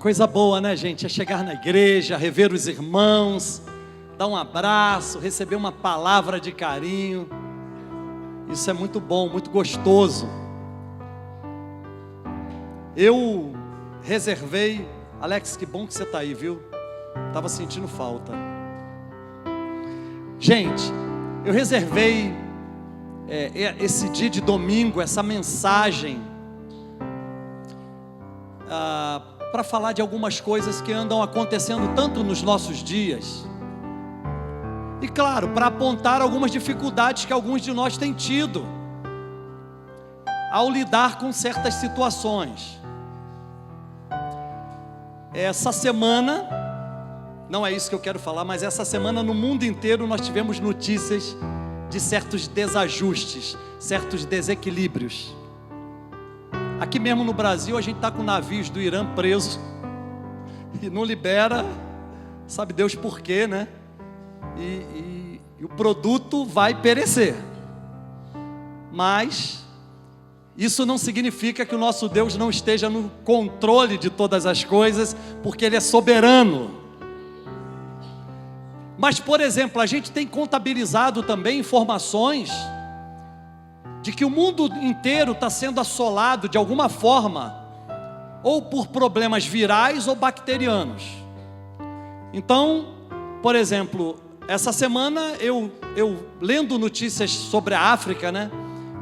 Coisa boa, né, gente? É chegar na igreja, rever os irmãos, dar um abraço, receber uma palavra de carinho. Isso é muito bom, muito gostoso. Eu reservei... Alex, que bom que você está aí, viu? Estava sentindo falta. Gente, eu reservei esse dia de domingo, essa mensagem, para falar de algumas coisas que andam acontecendo tanto nos nossos dias. E claro, para apontar algumas dificuldades que alguns de nós têm tido ao lidar com certas situações. Essa semana, não é isso que eu quero falar, mas essa semana no mundo inteiro nós tivemos notícias de certos desajustes, certos desequilíbrios. Aqui mesmo no Brasil a gente está com navios do Irã presos e não libera, sabe Deus por quê, né? E o produto vai perecer. Mas isso não significa que o nosso Deus não esteja no controle de todas as coisas, porque Ele é soberano. Mas, por exemplo, a gente tem contabilizado também informações de que o mundo inteiro está sendo assolado de alguma forma, ou por problemas virais ou bacterianos. Então, por exemplo, essa semana eu lendo notícias sobre a África, né?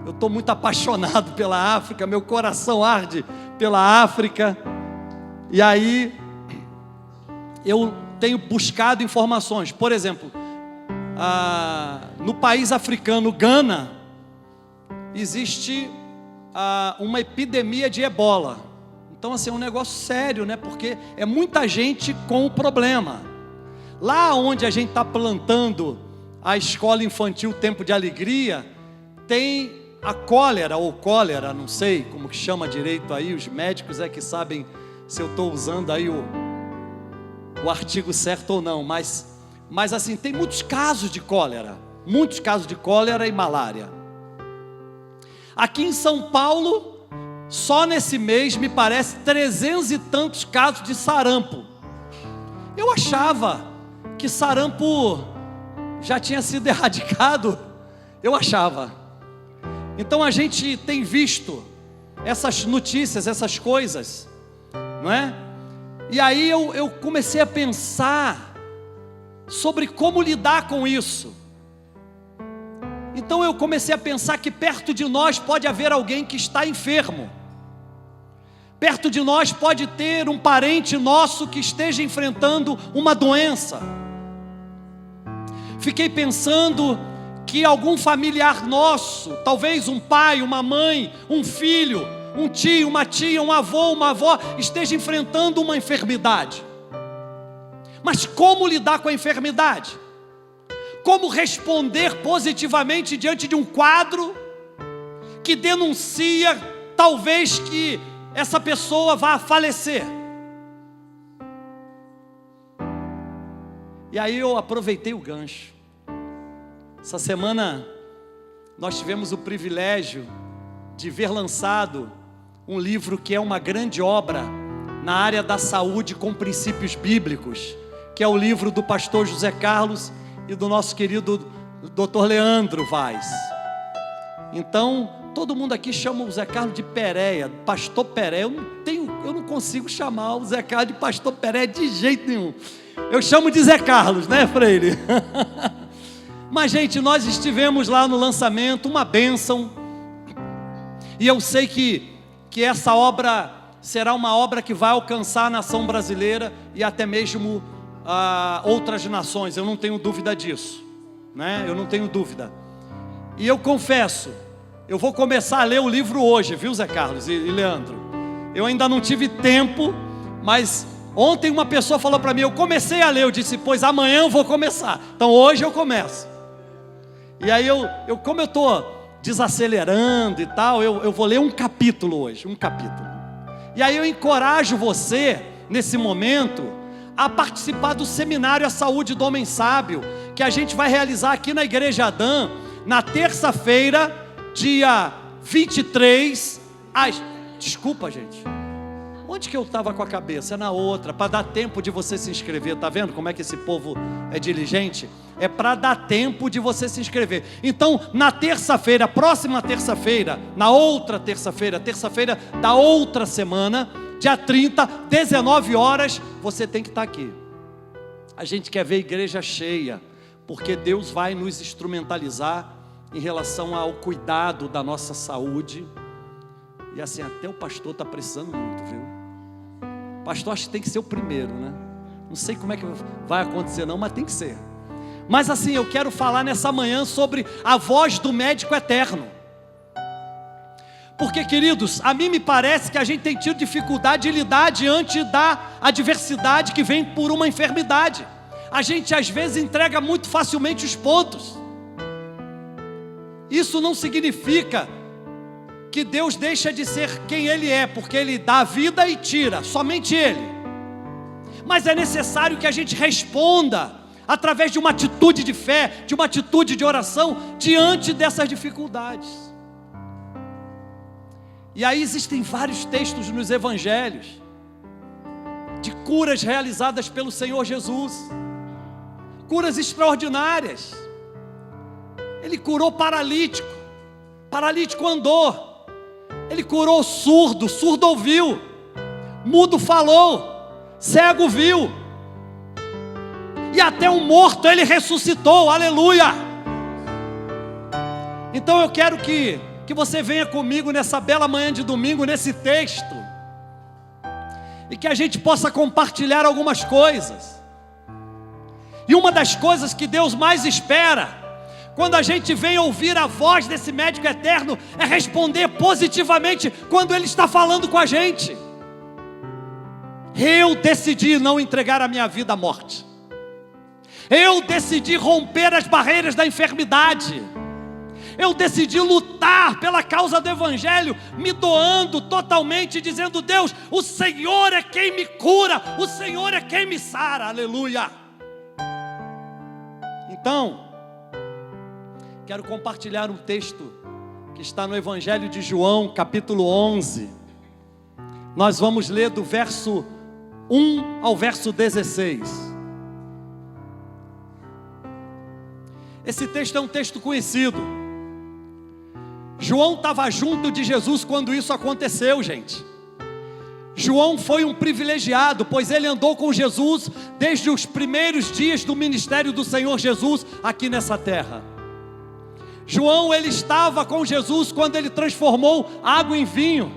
Eu estou muito apaixonado pela África, meu coração arde pela África. E aí, eu tenho buscado informações. Por exemplo, no país africano, Gana, existe uma epidemia de ebola. Então, assim, é um negócio sério, né? Porque é muita gente com o problema. Lá onde a gente está plantando a escola infantil Tempo de Alegria, tem a cólera, ou cólera, não sei como que chama direito aí, os médicos é que sabem se eu estou usando aí o artigo certo ou não, mas assim, tem muitos casos de cólera e malária. Aqui em São Paulo, só nesse mês, me parece, 300 e tantos casos de sarampo. Eu achava que sarampo já tinha sido erradicado, eu achava. Então a gente tem visto essas notícias, essas coisas, não é? E aí eu comecei a pensar sobre como lidar com isso. Então eu comecei a pensar que perto de nós pode haver alguém que está enfermo. Perto de nós pode ter um parente nosso que esteja enfrentando uma doença. Fiquei pensando que algum familiar nosso, talvez um pai, uma mãe, um filho, um tio, uma tia, um avô, uma avó, esteja enfrentando uma enfermidade. Mas como lidar com a enfermidade? Como responder positivamente diante de um quadro que denuncia talvez que essa pessoa vá falecer? E aí eu aproveitei o gancho. Essa semana nós tivemos o privilégio de ver lançado um livro que é uma grande obra na área da saúde com princípios bíblicos, que é o livro do pastor José Carlos e do nosso querido Dr. Leandro Vaz. Então, todo mundo aqui chama o Zé Carlos de Pereia, Pastor Pereia. Eu não consigo chamar o Zé Carlos de Pastor Pereia de jeito nenhum. Eu chamo de Zé Carlos, né, Freire? Mas, gente, nós estivemos lá no lançamento, uma bênção. E eu sei que essa obra será uma obra que vai alcançar a nação brasileira e até mesmo outras nações. Eu não tenho dúvida disso, né? Eu não tenho dúvida. E eu confesso, eu vou começar a ler o livro hoje, viu, Zé Carlos e Leandro? Eu ainda não tive tempo, mas ontem uma pessoa falou para mim, eu comecei a ler, eu disse, pois amanhã eu vou começar. Então hoje eu começo. E aí como eu estou desacelerando e tal, eu vou ler um capítulo hoje, um capítulo. E aí eu encorajo você, nesse momento, a participar do seminário A Saúde do Homem Sábio, que a gente vai realizar aqui na Igreja Adã, na terça-feira, dia 23, desculpa, gente. Onde que eu estava com a cabeça? É na outra, para dar tempo de você se inscrever. Está vendo como é que esse povo é diligente? É para dar tempo de você se inscrever. Então, na terça-feira, próxima terça-feira, na outra terça-feira, terça-feira da outra semana, dia 30, 19 horas, você tem que estar aqui. A gente quer ver a igreja cheia, porque Deus vai nos instrumentalizar em relação ao cuidado da nossa saúde. E assim, até o pastor está precisando muito, viu? O pastor acho que tem que ser o primeiro, né? Não sei como é que vai acontecer não, mas tem que ser. Mas assim, eu quero falar nessa manhã sobre a voz do médico eterno. Porque, queridos, a mim me parece que a gente tem tido dificuldade de lidar diante da adversidade que vem por uma enfermidade. A gente às vezes entrega muito facilmente os pontos. Isso não significa que Deus deixa de ser quem Ele é, porque Ele dá vida e tira, somente Ele. Mas é necessário que a gente responda através de uma atitude de fé, de uma atitude de oração, diante dessas dificuldades. E aí existem vários textos nos evangelhos, de curas realizadas pelo Senhor Jesus, curas extraordinárias. Ele curou paralítico, paralítico andou. Ele curou surdo, surdo ouviu, mudo falou, cego viu, e até o morto ele ressuscitou, aleluia. Então eu quero que você venha comigo nessa bela manhã de domingo, nesse texto, e que a gente possa compartilhar algumas coisas. E uma das coisas que Deus mais espera, quando a gente vem ouvir a voz desse médico eterno, é responder positivamente quando Ele está falando com a gente. Eu decidi não entregar a minha vida à morte. Eu decidi romper as barreiras da enfermidade. Eu decidi lutar pela causa do Evangelho, me doando totalmente, dizendo: Deus, o Senhor é quem me cura, o Senhor é quem me sara, aleluia. Então, quero compartilhar um texto que está no Evangelho de João, capítulo 11. Nós vamos ler do verso 1 ao verso 16. Esse texto é um texto conhecido. João estava junto de Jesus quando isso aconteceu, gente. João foi um privilegiado, pois ele andou com Jesus desde os primeiros dias do ministério do Senhor Jesus aqui nessa terra. João, ele estava com Jesus quando ele transformou água em vinho.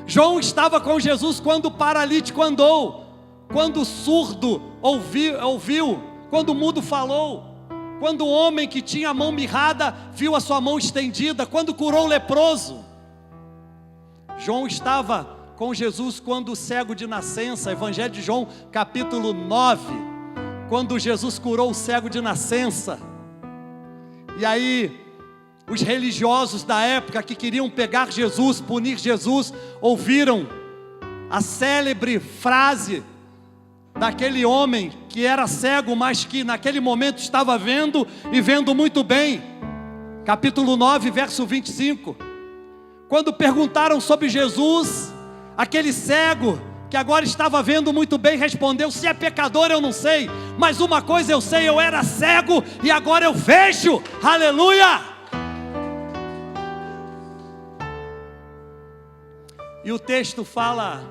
João estava com Jesus quando o paralítico andou, quando o surdo ouviu, quando o mudo falou, quando o homem que tinha a mão mirrada viu a sua mão estendida, quando curou o leproso. João estava com Jesus quando o cego de nascença, Evangelho de João capítulo 9, quando Jesus curou o cego de nascença. E aí os religiosos da época que queriam pegar Jesus, punir Jesus, ouviram a célebre frase daquele homem que era cego, mas que naquele momento estava vendo e vendo muito bem. Capítulo 9, verso 25. Quando perguntaram sobre Jesus, aquele cego que agora estava vendo muito bem respondeu: se é pecador eu não sei, mas uma coisa eu sei, eu era cego e agora eu vejo, aleluia. E o texto fala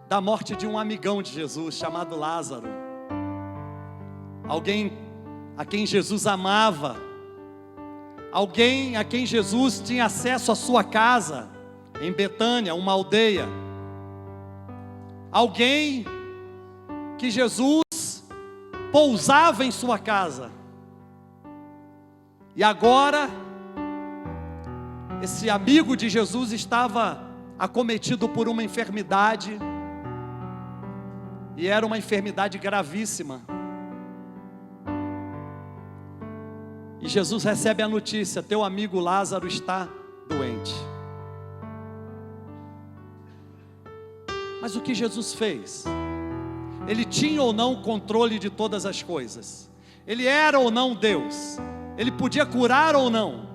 da morte de um amigão de Jesus, chamado Lázaro. Alguém a quem Jesus amava, alguém a quem Jesus tinha acesso à sua casa, em Betânia, uma aldeia. Alguém que Jesus pousava em sua casa. E agora, esse amigo de Jesus estava acometido por uma enfermidade, e era uma enfermidade gravíssima. E Jesus recebe a notícia: teu amigo Lázaro está doente. Mas o que Jesus fez? Ele tinha ou não o controle de todas as coisas? Ele era ou não Deus? Ele podia curar ou não?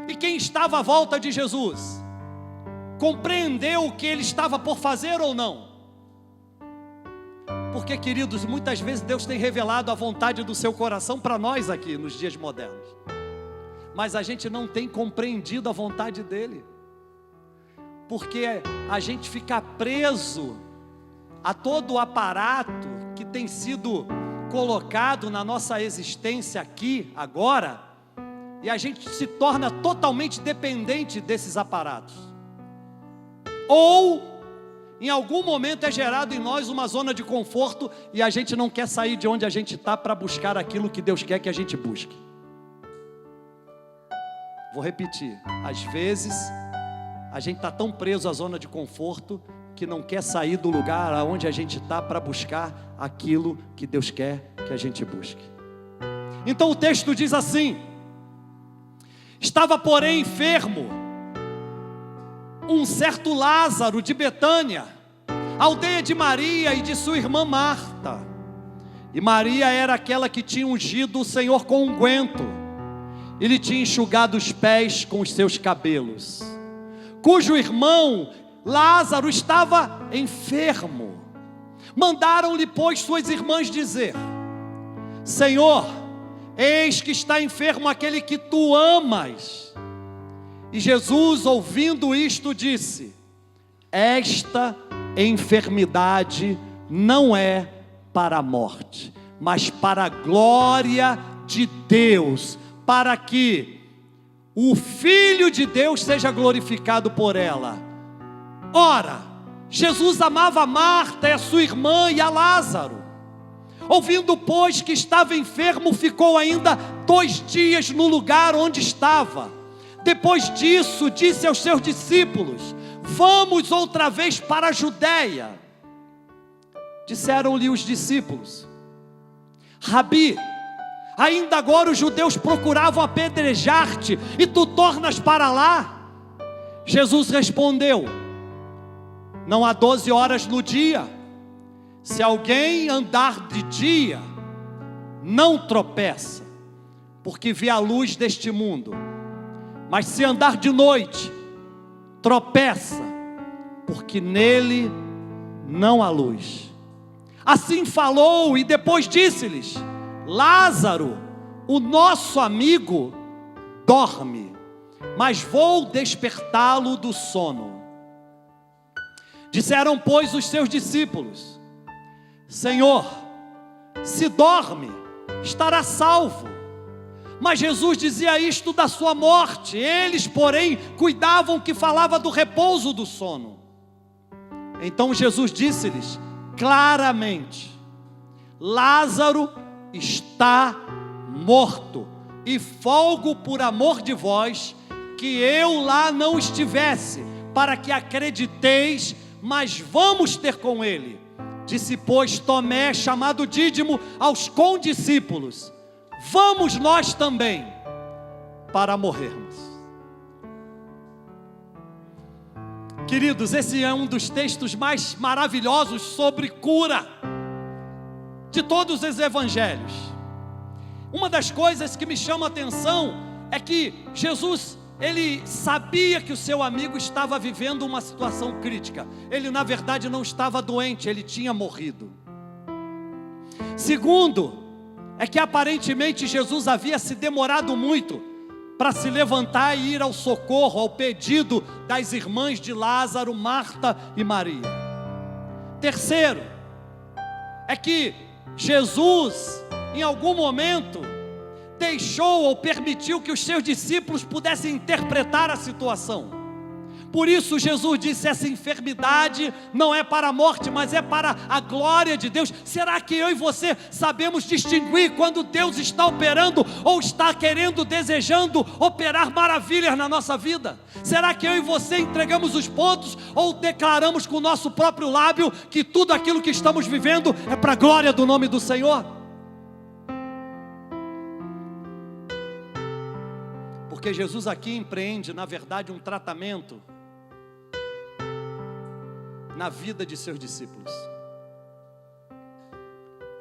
E quem estava à volta de Jesus? compreendeu o que ele estava por fazer ou não? Porque, queridos, muitas vezes Deus tem revelado a vontade do seu coração para nós aqui nos dias modernos, mas a gente não tem compreendido a vontade dele, porque a gente fica preso a todo o aparato que tem sido colocado na nossa existência aqui, agora, e a gente se torna totalmente dependente desses aparatos. Ou, em algum momento é gerado em nós uma zona de conforto e a gente não quer sair de onde a gente está para buscar aquilo que Deus quer que a gente busque. Vou repetir, às vezes a gente está tão preso à zona de conforto que não quer sair do lugar aonde a gente está para buscar aquilo que Deus quer que a gente busque. Então o texto diz assim: estava porém enfermo um certo Lázaro de Betânia, aldeia de Maria e de sua irmã Marta. E Maria era aquela que tinha ungido o Senhor com unguento, e lhe tinha enxugado os pés com os seus cabelos, cujo irmão Lázaro estava enfermo. Mandaram-lhe, pois, suas irmãs dizer: Senhor, eis que está enfermo aquele que tu amas. E Jesus, ouvindo isto, disse: esta enfermidade não é para a morte, mas para a glória de Deus, para que o Filho de Deus seja glorificado por ela. Ora, Jesus amava a Marta e a sua irmã e a Lázaro. Ouvindo, pois, que estava enfermo, ficou ainda 2 dias no lugar onde estava. Depois disso, disse aos seus discípulos: vamos outra vez para a Judéia. Disseram-lhe os discípulos: Rabi, ainda agora os judeus procuravam apedrejar-te, e tu tornas para lá? Jesus respondeu: não há 12 horas no dia. Se alguém andar de dia, não tropeça, porque vê a luz deste mundo. Mas se andar de noite, tropeça, porque nele não há luz. Assim falou, e depois disse-lhes: Lázaro, o nosso amigo, dorme, mas vou despertá-lo do sono. Disseram, pois, os seus discípulos: Senhor, se dorme, estará salvo. Mas Jesus dizia isto da sua morte. Eles, porém, cuidavam que falava do repouso do sono. Então Jesus disse-lhes claramente: Lázaro está morto, e folgo por amor de vós, que eu lá não estivesse, para que acrediteis, mas vamos ter com ele. Disse, pois, Tomé, chamado Dídimo, aos condiscípulos: vamos nós também, para morrermos. Queridos, esse é um dos textos mais maravilhosos sobre cura de todos os evangelhos. Uma das coisas que me chama a atenção é que Jesus, ele sabia que o seu amigo estava vivendo uma situação crítica. Ele na verdade não estava doente, ele tinha morrido. Segundo, é que aparentemente Jesus havia se demorado muito para se levantar e ir ao socorro, ao pedido das irmãs de Lázaro, Marta e Maria. Terceiro, é que Jesus, em algum momento, deixou ou permitiu que os seus discípulos pudessem interpretar a situação. Por isso Jesus disse: essa enfermidade não é para a morte, mas é para a glória de Deus. Será que eu e você sabemos distinguir quando Deus está operando ou está querendo, desejando operar maravilhas na nossa vida? Será que eu e você entregamos os pontos ou declaramos com o nosso próprio lábio que tudo aquilo que estamos vivendo é para a glória do nome do Senhor? Porque Jesus aqui empreende, na verdade, um tratamento na vida de seus discípulos.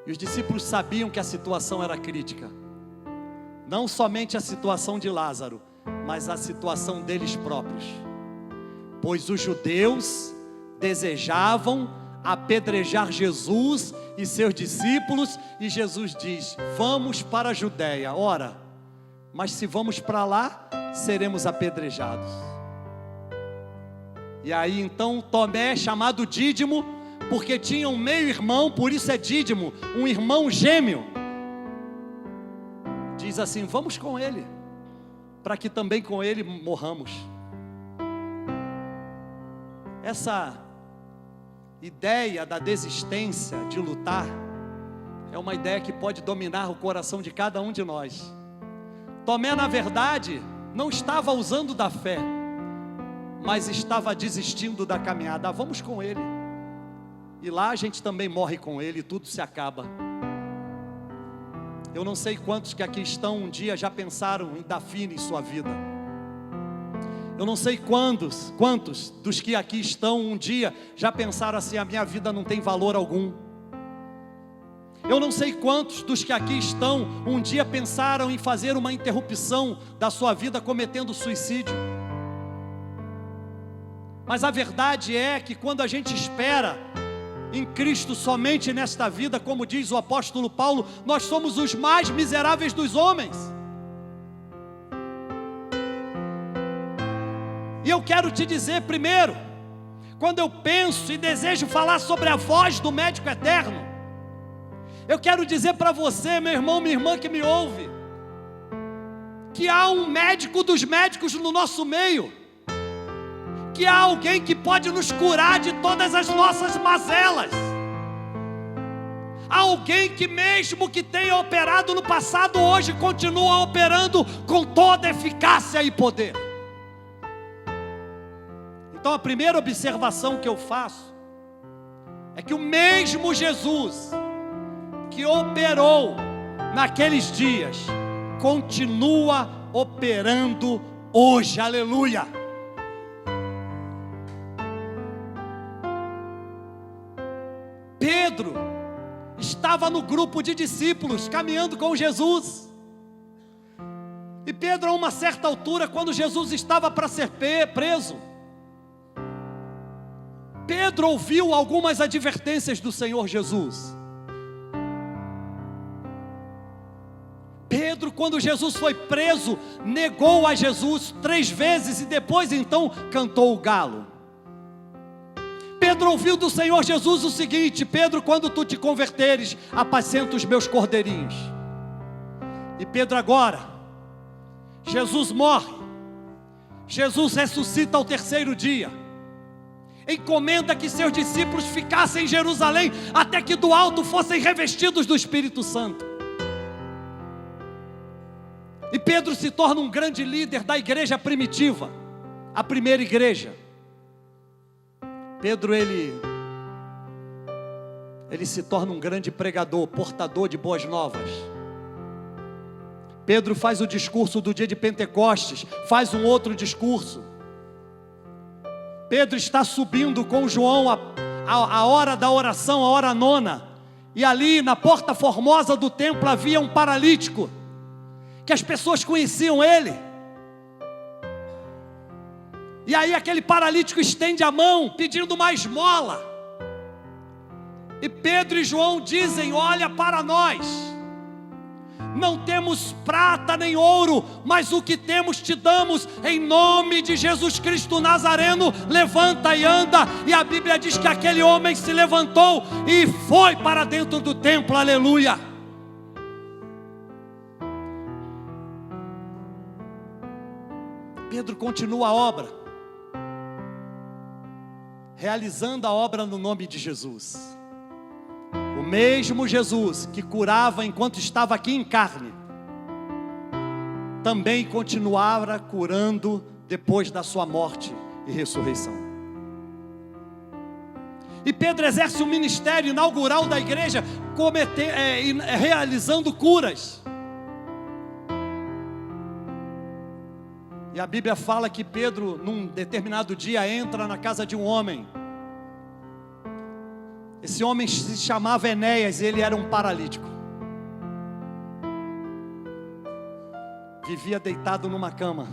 E os discípulos sabiam que a situação era crítica. Não somente a situação de Lázaro, mas a situação deles próprios. pois os judeus desejavam apedrejar Jesus e seus discípulos, e Jesus diz: vamos para a Judéia. Ora, mas se vamos para lá, seremos apedrejados. E aí então Tomé, chamado Dídimo, porque tinha um meio-irmão, por isso é Dídimo, um irmão gêmeo, diz assim: vamos com ele, para que também com ele morramos. Essa ideia da desistência de lutar é uma ideia que pode dominar o coração de cada um de nós. Tomé, na verdade, não estava usando da fé, mas estava desistindo da caminhada. Vamos com ele, e lá a gente também morre com ele e tudo se acaba. Eu não sei quantos que aqui estão um dia já pensaram em dar fim em sua vida. Eu não sei quantos dos que aqui estão um dia já pensaram assim: a minha vida não tem valor algum. Eu não sei quantos dos que aqui estão um dia pensaram em fazer uma interrupção da sua vida cometendo suicídio. Mas a verdade é que quando a gente espera em Cristo somente nesta vida, como diz o apóstolo Paulo, nós somos os mais miseráveis dos homens. E eu quero te dizer primeiro, quando eu penso e desejo falar sobre a voz do médico eterno, eu quero dizer para você, meu irmão, minha irmã que me ouve, que há um médico dos médicos no nosso meio, que há alguém que pode nos curar de todas as nossas mazelas. Há alguém que, mesmo que tenha operado no passado, hoje continua operando com toda eficácia e poder. Então a primeira observação que eu faço é que o mesmo Jesus que operou naqueles dias continua operando hoje. Aleluia! Pedro estava no grupo de discípulos caminhando com Jesus. E Pedro, a uma certa altura, quando Jesus estava para ser preso, Pedro ouviu algumas advertências do Senhor Jesus. Pedro, quando Jesus foi preso, negou a Jesus 3 vezes e depois então cantou o galo. Pedro ouviu do Senhor Jesus o seguinte: Pedro, quando tu te converteres, apacenta os meus cordeirinhos. E Pedro agora, Jesus morre, Jesus ressuscita ao 3º dia, encomenda que seus discípulos ficassem em Jerusalém, até que do alto fossem revestidos do Espírito Santo. E Pedro se torna um grande líder da igreja primitiva, a primeira igreja. Pedro, ele se torna um grande pregador, portador de boas novas. Pedro faz o discurso do dia de Pentecostes, faz um outro discurso. Pedro está subindo com João a hora da oração, a hora nona, e ali na porta formosa do templo havia um paralítico, que as pessoas conheciam ele. E aí aquele paralítico estende a mão, pedindo uma esmola. E Pedro e João dizem: olha para nós, não temos prata nem ouro, mas o que temos te damos, em nome de Jesus Cristo Nazareno, levanta e anda. E a Bíblia diz que aquele homem se levantou e foi para dentro do templo. Aleluia! Pedro continua a obra, realizando a obra no nome de Jesus. O mesmo Jesus que curava enquanto estava aqui em carne, também continuava curando depois da sua morte e ressurreição. E Pedro exerce o ministério inaugural da igreja, realizando curas. E a Bíblia fala que Pedro, num determinado dia, entra na casa de um homem. Esse homem se chamava Enéas, ele era um paralítico. Vivia deitado numa cama.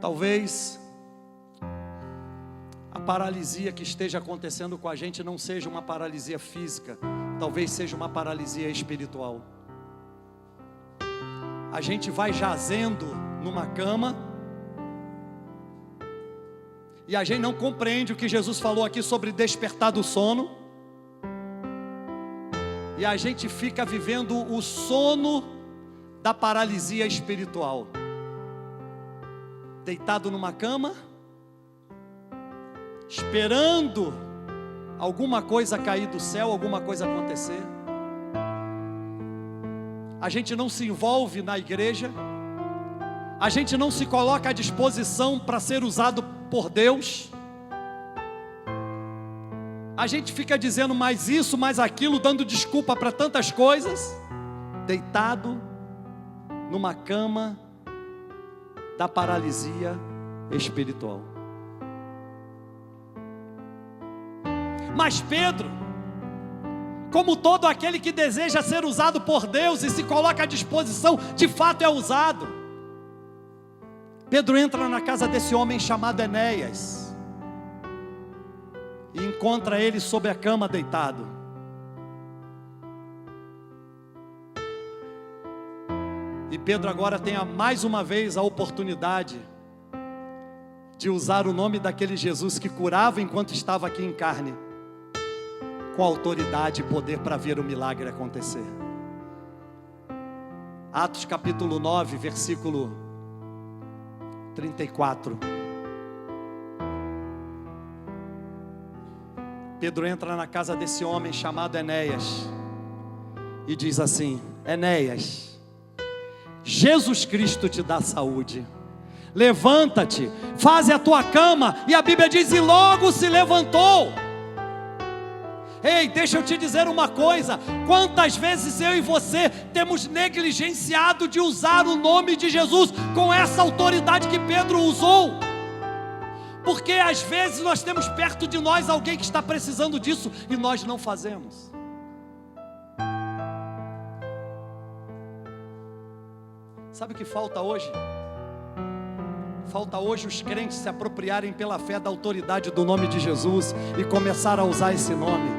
Talvez a paralisia que esteja acontecendo com a gente não seja uma paralisia física, talvez seja uma paralisia espiritual. A gente vai jazendo numa cama e a gente não compreende o que Jesus falou aqui sobre despertar do sono, e a gente fica vivendo o sono da paralisia espiritual, deitado numa cama, esperando alguma coisa cair do céu, alguma coisa acontecer. A gente não se envolve na igreja, a gente não se coloca à disposição para ser usado por Deus. A gente fica dizendo mais isso, mais aquilo, dando desculpa para tantas coisas, deitado numa cama da paralisia espiritual. Mas Pedro, como todo aquele que deseja ser usado por Deus e se coloca à disposição, de fato é usado. Pedro entra na casa desse homem chamado Enéas e encontra ele sobre a cama deitado. E Pedro agora tem mais uma vez a oportunidade de usar o nome daquele Jesus que curava enquanto estava aqui em carne, com autoridade e poder para ver o milagre acontecer. Atos capítulo 9, versículo 34. Pedro entra na casa desse homem chamado Enéas e diz assim: Enéas, Jesus Cristo te dá saúde, levanta-te, faze a tua cama. E a Bíblia diz, e logo se levantou. Ei, deixa eu te dizer uma coisa, quantas vezes eu e você temos negligenciado de usar o nome de Jesus com essa autoridade que Pedro usou? Porque às vezes nós temos perto de nós alguém que está precisando disso e nós não fazemos. Sabe o que falta hoje? Falta hoje os crentes se apropriarem pela fé da autoridade do nome de Jesus e começar a usar esse nome.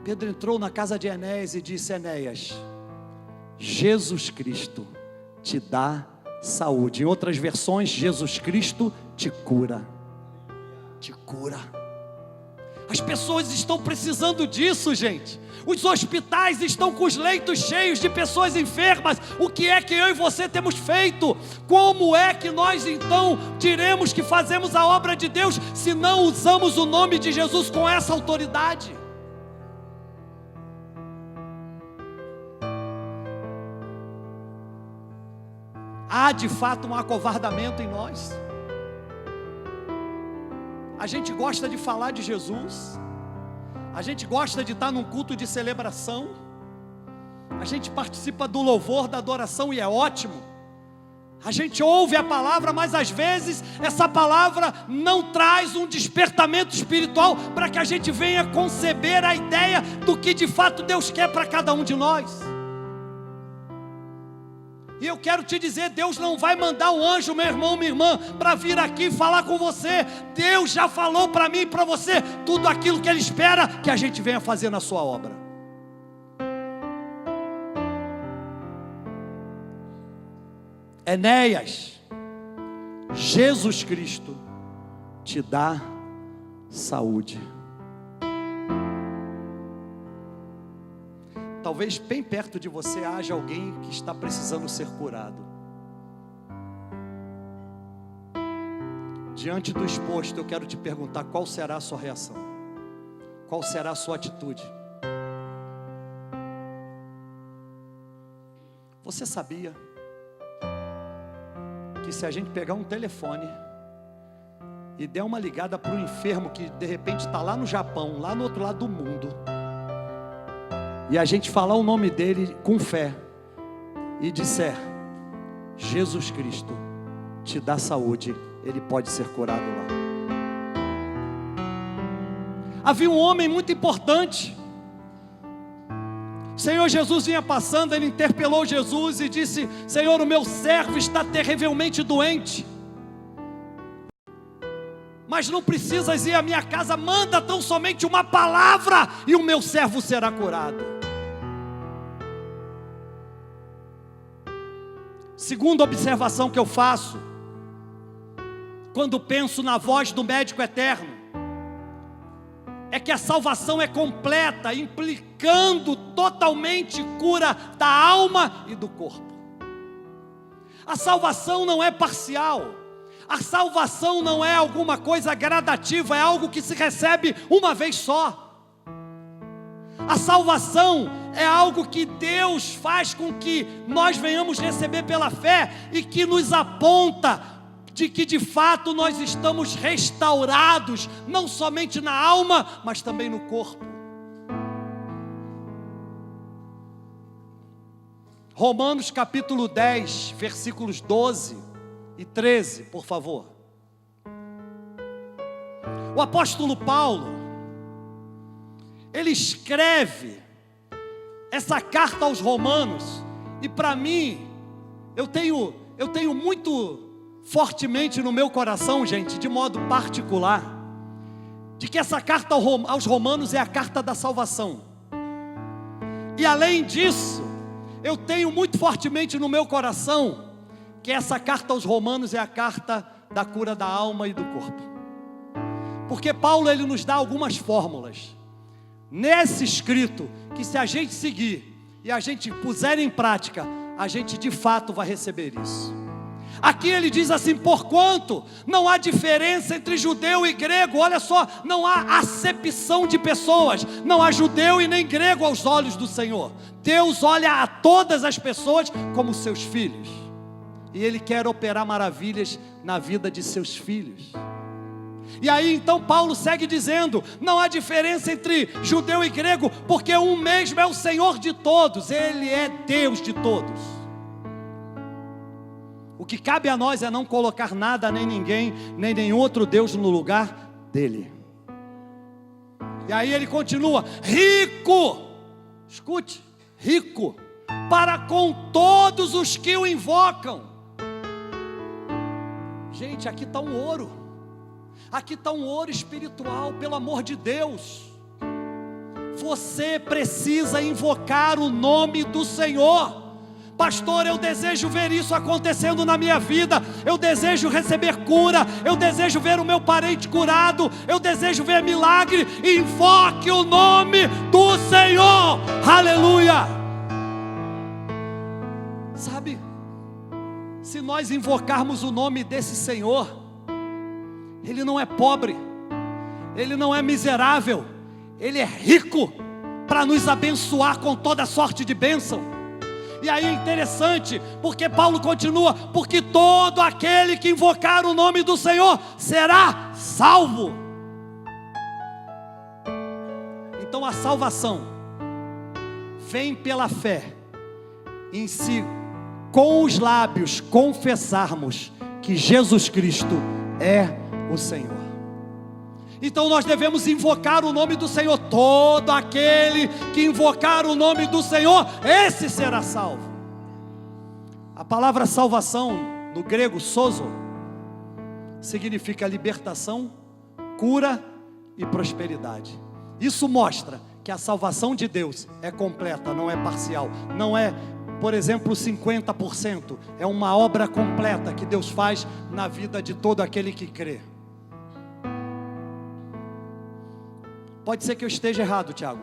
Pedro entrou na casa de Enéas e disse: Enéas, Jesus Cristo te dá saúde. Em outras versões, Jesus Cristo te cura. Te cura. As pessoas estão precisando disso, gente. Os hospitais estão com os leitos cheios de pessoas enfermas. O que é que eu e você temos feito? Como é que nós então diremos que fazemos a obra de Deus se não usamos o nome de Jesus com essa autoridade? Há de fato um acovardamento em nós. A gente gosta de falar de Jesus, a gente gosta de estar num culto de celebração, a gente participa do louvor, da adoração, e é ótimo. A gente ouve a palavra, mas às vezes essa palavra não traz um despertamento espiritual para que a gente venha conceber a ideia do que de fato Deus quer para cada um de nós. E eu quero te dizer, Deus não vai mandar um anjo, meu irmão, minha irmã, para vir aqui falar com você. Deus já falou para mim e para você tudo aquilo que Ele espera que a gente venha fazer na sua obra. Enéas, Jesus Cristo te dá saúde. Talvez bem perto de você haja alguém que está precisando ser curado. Diante do exposto, eu quero te perguntar: qual será a sua reação? Qual será a sua atitude? Você sabia que se a gente pegar um telefone e der uma ligada para o enfermo que de repente está lá no Japão, lá no outro lado do mundo, e a gente falar o nome dele com fé e disser: Jesus Cristo te dá saúde, ele pode ser curado lá. Havia um homem muito importante, Senhor Jesus vinha passando, ele interpelou Jesus e disse: Senhor, o meu servo está terrivelmente doente, mas não precisas ir à minha casa, manda tão somente uma palavra e o meu servo será curado. Segunda observação que eu faço, quando penso na voz do médico eterno, é que a salvação é completa, implicando totalmente cura da alma e do corpo. A salvação não é parcial. A salvação não é alguma coisa gradativa, é algo que se recebe uma vez só. A salvação é algo que Deus faz com que nós venhamos receber pela fé e que nos aponta de que de fato nós estamos restaurados, não somente na alma, mas também no corpo. Romanos capítulo 10, versículos 12 e 13, por favor. O apóstolo Paulo, ele escreve essa carta aos Romanos, e para mim, eu tenho muito fortemente no meu coração, gente, de modo particular, de que essa carta aos Romanos é a carta da salvação. E além disso, eu tenho muito fortemente no meu coração que essa carta aos Romanos é a carta da cura da alma e do corpo. Porque Paulo, ele nos dá algumas fórmulas nesse escrito, que se a gente seguir e a gente puser em prática, a gente de fato vai receber isso. Aqui ele diz assim: porquanto não há diferença entre judeu e grego. Olha só, não há acepção de pessoas, não há judeu e nem grego aos olhos do Senhor. Deus olha a todas as pessoas como seus filhos, e Ele quer operar maravilhas na vida de seus filhos. E aí então Paulo segue dizendo: não há diferença entre judeu e grego, porque um mesmo é o Senhor de todos, Ele é Deus de todos. O que cabe a nós é não colocar nada, nem ninguém, nem nenhum outro Deus no lugar dele. E aí ele continua: rico, escute, rico para com todos os que o invocam. Gente, aqui está um ouro, aqui está um ouro espiritual, pelo amor de Deus. Você precisa invocar o nome do Senhor. Pastor, eu desejo ver isso acontecendo na minha vida, eu desejo receber cura, eu desejo ver o meu parente curado, eu desejo ver milagre. Invoque o nome do Senhor, aleluia. Sabe, se nós invocarmos o nome desse Senhor, Ele não é pobre, Ele não é miserável, Ele é rico para nos abençoar com toda sorte de bênção. E aí é interessante, porque Paulo continua: porque todo aquele que invocar o nome do Senhor será salvo. Então a salvação vem pela fé, em si, com os lábios confessarmos que Jesus Cristo é o Senhor. Então nós devemos invocar o nome do Senhor. Todo aquele que invocar o nome do Senhor, esse será salvo. A palavra salvação, no grego sozo, significa libertação, cura e prosperidade. Isso mostra que a salvação de Deus é completa, não é parcial. Não é, por exemplo, 50%. É uma obra completa que Deus faz na vida de todo aquele que crê. Pode ser que eu esteja errado, Tiago.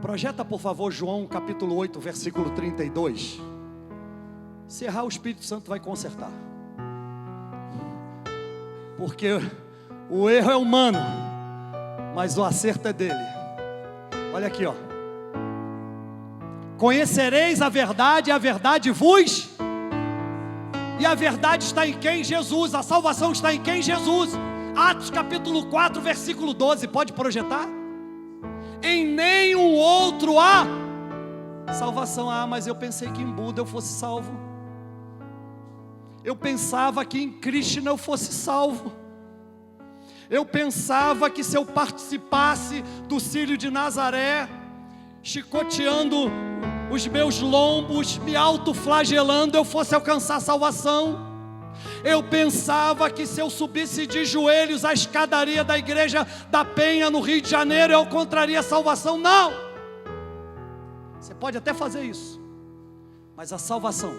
Projeta, por favor, João capítulo 8, versículo 32. Se errar, o Espírito Santo vai consertar. Porque o erro é humano, mas o acerto é dele. Olha aqui, ó. Conhecereis a verdade, e a verdade vos... E a verdade está em quem? Jesus. A salvação está em quem? Jesus. Atos capítulo 4, versículo 12, pode projetar? Em nenhum outro há salvação. Ah, mas eu pensei que em Buda eu fosse salvo. Eu pensava que em Krishna eu fosse salvo. Eu pensava que se eu participasse do Círio de Nazaré, chicoteando os meus lombos, me autoflagelando, eu fosse alcançar a salvação. Eu pensava que se eu subisse de joelhos a escadaria da igreja da Penha no Rio de Janeiro, eu encontraria a salvação. Não! Você pode até fazer isso, mas a salvação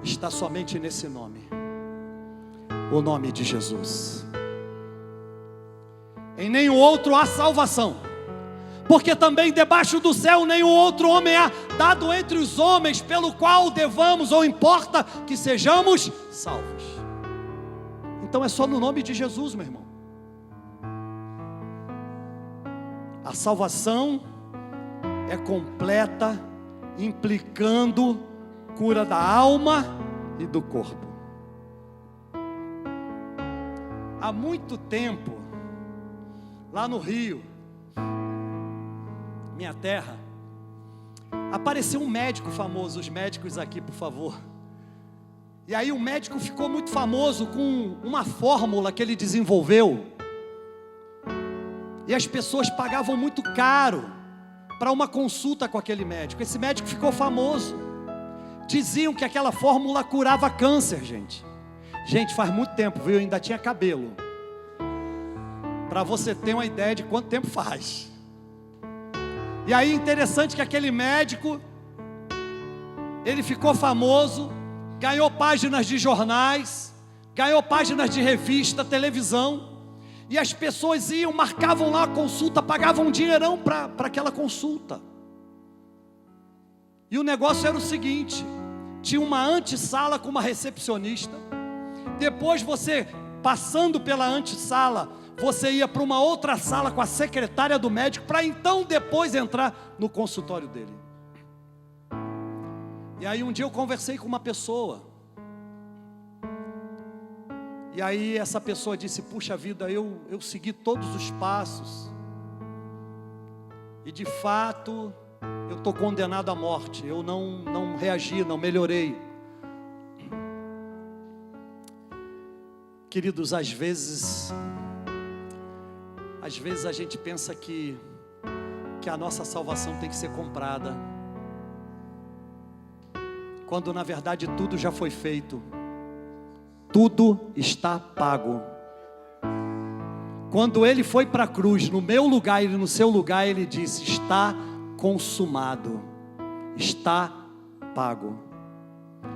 está somente nesse nome, o nome de Jesus. Em nenhum outro há salvação, porque também debaixo do céu nenhum outro homem há dado entre os homens, pelo qual devamos ou importa que sejamos salvos. Então é só no nome de Jesus, meu irmão. A salvação é completa, implicando cura da alma e do corpo. Há muito tempo, lá no Rio, minha terra, apareceu um médico famoso. Os médicos aqui, por favor. E aí o médico ficou muito famoso com uma fórmula que ele desenvolveu, e as pessoas pagavam muito caro para uma consulta com aquele médico. Esse médico ficou famoso. Diziam que aquela fórmula curava câncer, gente. Gente, faz muito tempo, viu? Eu ainda tinha cabelo. Para você ter uma ideia de quanto tempo faz. E aí interessante que aquele médico, ele ficou famoso, ganhou páginas de jornais, ganhou páginas de revista, televisão, e as pessoas iam, marcavam lá a consulta, pagavam um dinheirão para aquela consulta. E o negócio era o seguinte: tinha uma antessala com uma recepcionista. Depois você, passando pela antessala, você ia para uma outra sala com a secretária do médico, para então depois entrar no consultório dele. E aí um dia eu conversei com uma pessoa, e aí essa pessoa disse: puxa vida, eu segui todos os passos, e de fato eu estou condenado à morte, eu não reagi, não melhorei. Queridos, às vezes a gente pensa que a nossa salvação tem que ser comprada, quando na verdade tudo já foi feito, tudo está pago. Quando Ele foi para a cruz, no meu lugar e no seu lugar, Ele disse: está consumado, está pago.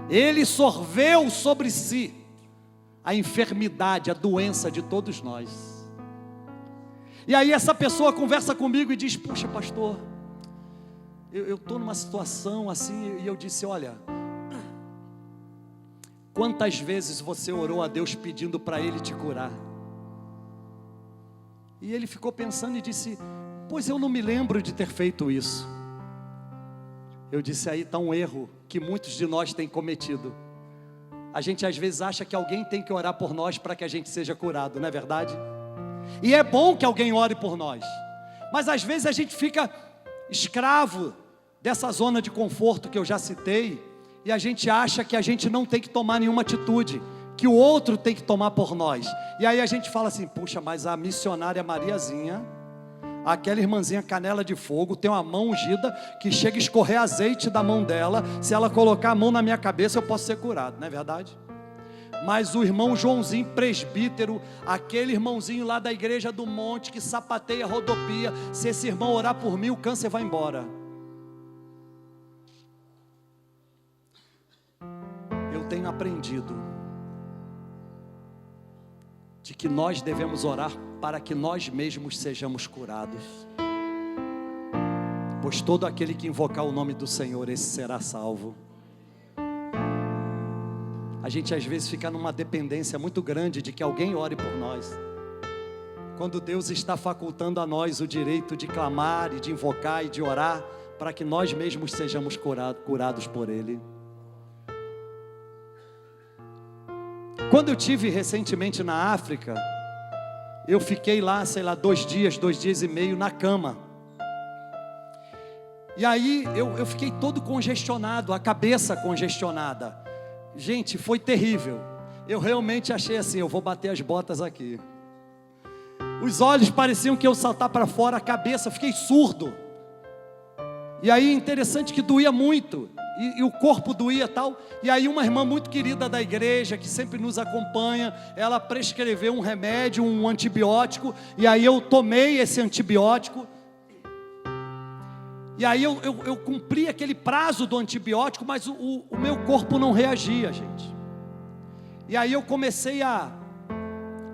Ele sorveu sobre si a enfermidade, a doença de todos nós. E aí essa pessoa conversa comigo e diz: puxa pastor, eu estou numa situação assim. E eu disse: olha, quantas vezes você orou a Deus pedindo para Ele te curar? E ele ficou pensando e disse: pois eu não me lembro de ter feito isso. Eu disse: aí está um erro que muitos de nós têm cometido. A gente às vezes acha que alguém tem que orar por nós para que a gente seja curado, não é verdade? E é bom que alguém ore por nós, mas às vezes a gente fica escravo dessa zona de conforto que eu já citei, e a gente acha que a gente não tem que tomar nenhuma atitude, que o outro tem que tomar por nós. E aí a gente fala assim: puxa, mas a missionária Mariazinha, aquela irmãzinha canela de fogo, tem uma mão ungida que chega a escorrer azeite da mão dela. Se ela colocar a mão na minha cabeça, eu posso ser curado, não é verdade? Mas o irmão Joãozinho, presbítero, aquele irmãozinho lá da igreja do monte, que sapateia, rodopia, se esse irmão orar por mim, o câncer vai embora. Eu tenho aprendido de que nós devemos orar para que nós mesmos sejamos curados, pois todo aquele que invocar o nome do Senhor, esse será salvo. A gente às vezes fica numa dependência muito grande de que alguém ore por nós, quando Deus está facultando a nós o direito de clamar e de invocar e de orar, para que nós mesmos sejamos curados por Ele. Quando eu tive recentemente na África, eu fiquei lá, 2 dias e meio na cama. E aí eu fiquei todo congestionado, a cabeça congestionada. Gente, foi terrível. Eu realmente achei assim: eu vou bater as botas aqui. Os olhos pareciam que iam saltar para fora, a cabeça, fiquei surdo. E aí interessante que doía muito, e o corpo doía tal. E aí uma irmã muito querida da igreja, que sempre nos acompanha, ela prescreveu um remédio, um antibiótico. E aí eu tomei esse antibiótico. E aí eu cumpri aquele prazo do antibiótico, mas o meu corpo não reagia, gente. E aí eu comecei a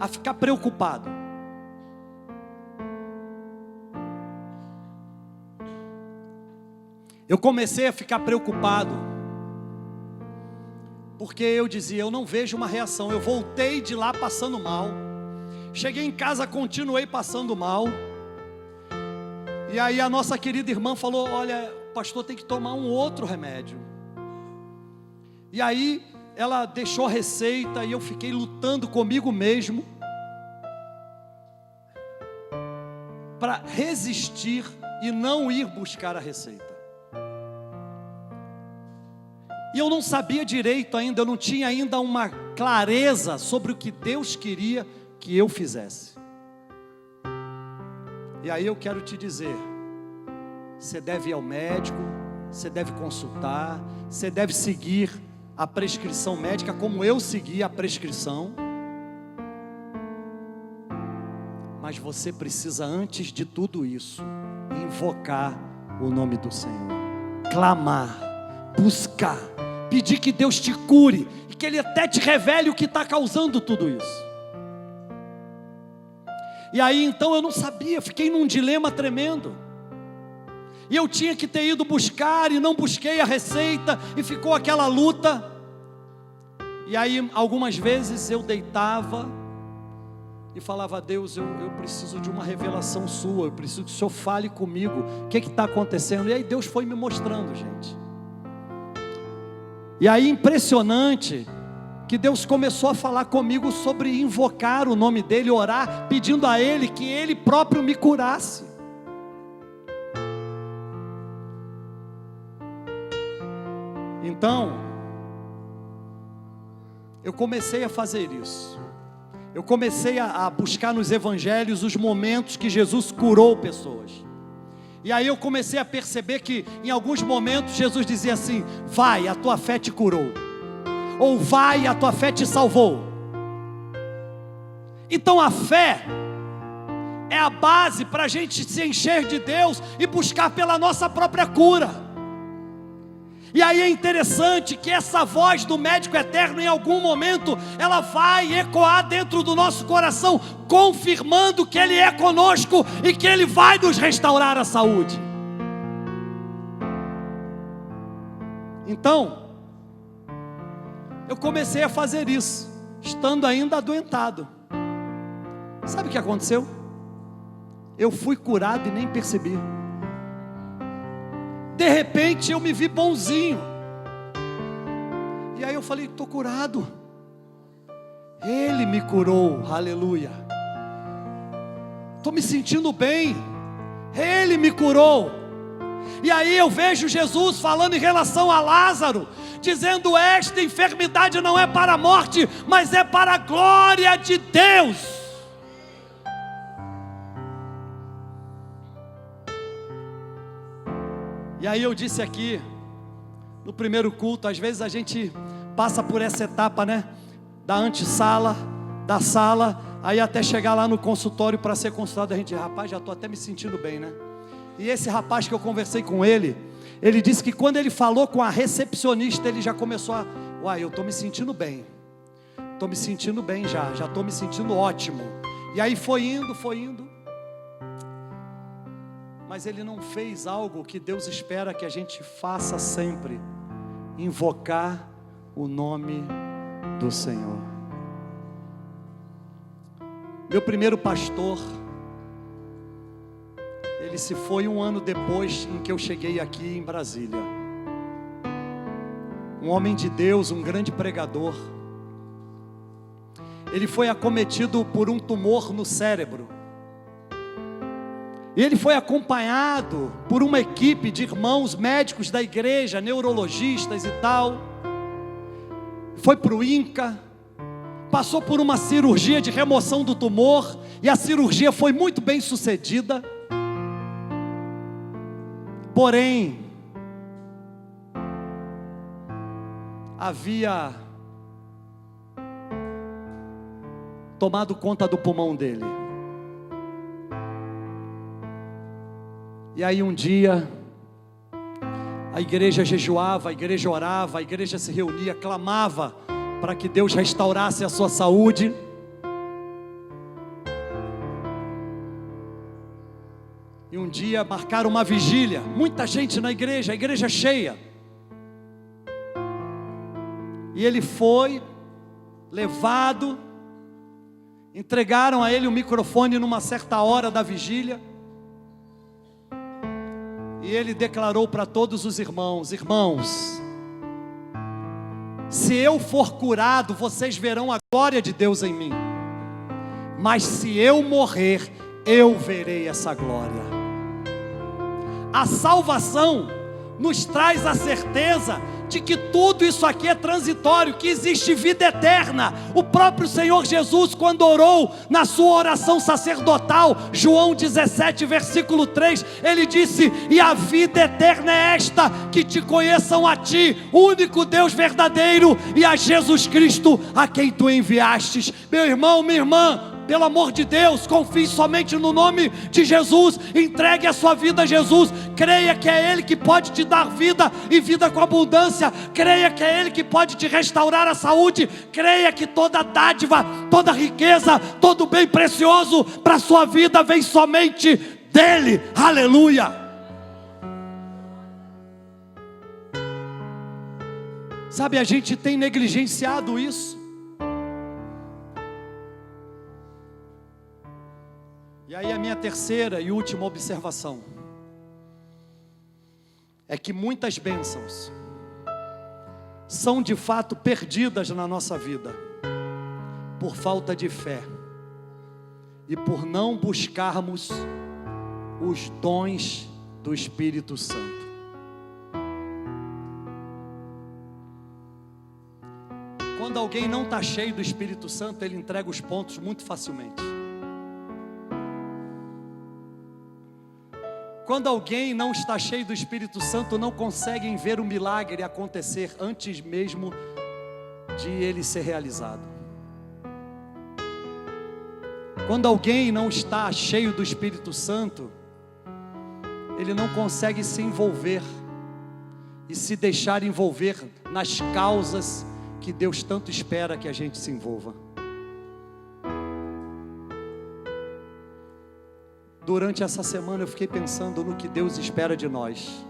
ficar preocupado. Eu comecei a ficar preocupado, porque eu dizia, eu não vejo uma reação. Eu voltei de lá passando mal, cheguei em casa, continuei passando mal. E aí a nossa querida irmã falou, olha, o pastor tem que tomar um outro remédio. E aí ela deixou a receita e eu fiquei lutando comigo mesmo para resistir e não ir buscar a receita. E eu não sabia direito ainda, eu não tinha ainda uma clareza sobre o que Deus queria que eu fizesse. E aí eu quero te dizer, você deve ir ao médico, você deve consultar, você deve seguir a prescrição médica como eu segui a prescrição. Mas você precisa, antes de tudo isso, invocar o nome do Senhor, clamar, buscar, pedir que Deus te cure e que Ele até te revele o que está causando tudo isso. E aí então eu não sabia, fiquei num dilema tremendo. E eu tinha que ter ido buscar e não busquei a receita e ficou aquela luta. E aí algumas vezes eu deitava e falava, Deus, eu preciso de uma revelação sua, eu preciso que o Senhor fale comigo, o que está acontecendo? E aí Deus foi me mostrando, gente. E aí impressionante, que Deus começou a falar comigo sobre invocar o nome dEle, orar, pedindo a Ele que Ele próprio me curasse. Então, eu comecei a fazer isso. Eu comecei a buscar nos evangelhos os momentos que Jesus curou pessoas. E aí eu comecei a perceber que em alguns momentos Jesus dizia assim, vai, a tua fé te curou. Ou vai, a tua fé te salvou. Então a fé é a base para a gente se encher de Deus e buscar pela nossa própria cura. E aí é interessante que essa voz do médico eterno, em algum momento, ela vai ecoar dentro do nosso coração, confirmando que Ele é conosco e que Ele vai nos restaurar a saúde. Então, eu comecei a fazer isso, estando ainda adoentado. Sabe o que aconteceu? Eu fui curado e nem percebi. De repente eu me vi bonzinho. E aí eu falei, estou curado. Ele me curou, aleluia. Estou me sentindo bem. Ele me curou. E aí eu vejo Jesus falando em relação a Lázaro, dizendo, esta enfermidade não é para a morte, mas é para a glória de Deus. E aí eu disse aqui, no primeiro culto, às vezes a gente passa por essa etapa, né? Da antessala, da sala, aí até chegar lá no consultório para ser consultado, a gente, rapaz, já estou até me sentindo bem, né? E esse rapaz que eu conversei com ele disse que quando ele falou com a recepcionista, ele já começou a, eu estou me sentindo bem. Estou me sentindo bem já estou me sentindo ótimo. E aí foi indo. Mas ele não fez algo que Deus espera que a gente faça sempre: invocar o nome do Senhor. Meu primeiro pastor, ele se foi 1 ano depois em que eu cheguei aqui em Brasília. Um homem de Deus, um grande pregador. Ele foi acometido por um tumor no cérebro. E ele foi acompanhado por uma equipe de irmãos médicos da igreja, neurologistas e tal. Foi para o INCA, passou por uma cirurgia de remoção do tumor, e a cirurgia foi muito bem sucedida. Porém, havia tomado conta do pulmão dele. E aí um dia, a igreja jejuava, a igreja orava, a igreja se reunia, clamava para que Deus restaurasse a sua saúde. E um dia marcaram uma vigília, muita gente na igreja, a igreja cheia. E ele foi levado, entregaram a ele o microfone numa certa hora da vigília. E ele declarou para todos os irmãos: irmãos, se eu for curado, vocês verão a glória de Deus em mim. Mas se eu morrer, eu verei essa glória. A salvação nos traz a certeza de que tudo isso aqui é transitório, que existe vida eterna. O próprio Senhor Jesus, quando orou na sua oração sacerdotal, João 17, versículo 3, ele disse: e a vida eterna é esta, que te conheçam a ti, único Deus verdadeiro, e a Jesus Cristo, a quem tu enviastes. Meu irmão, minha irmã, pelo amor de Deus, confie somente no nome de Jesus, entregue a sua vida a Jesus, creia que é Ele que pode te dar vida e vida com abundância, creia que é Ele que pode te restaurar a saúde, creia que toda dádiva, toda riqueza, todo bem precioso para a sua vida vem somente dEle. Aleluia! Sabe, a gente tem negligenciado isso. E aí a minha terceira e última observação é que muitas bênçãos são de fato perdidas na nossa vida por falta de fé e por não buscarmos os dons do Espírito Santo. Quando alguém não está cheio do Espírito Santo, ele entrega os pontos muito facilmente. Quando alguém não está cheio do Espírito Santo, não conseguem ver o milagre acontecer antes mesmo de ele ser realizado. Quando alguém não está cheio do Espírito Santo, ele não consegue se envolver e se deixar envolver nas causas que Deus tanto espera que a gente se envolva. Durante essa semana eu fiquei pensando no que Deus espera de nós.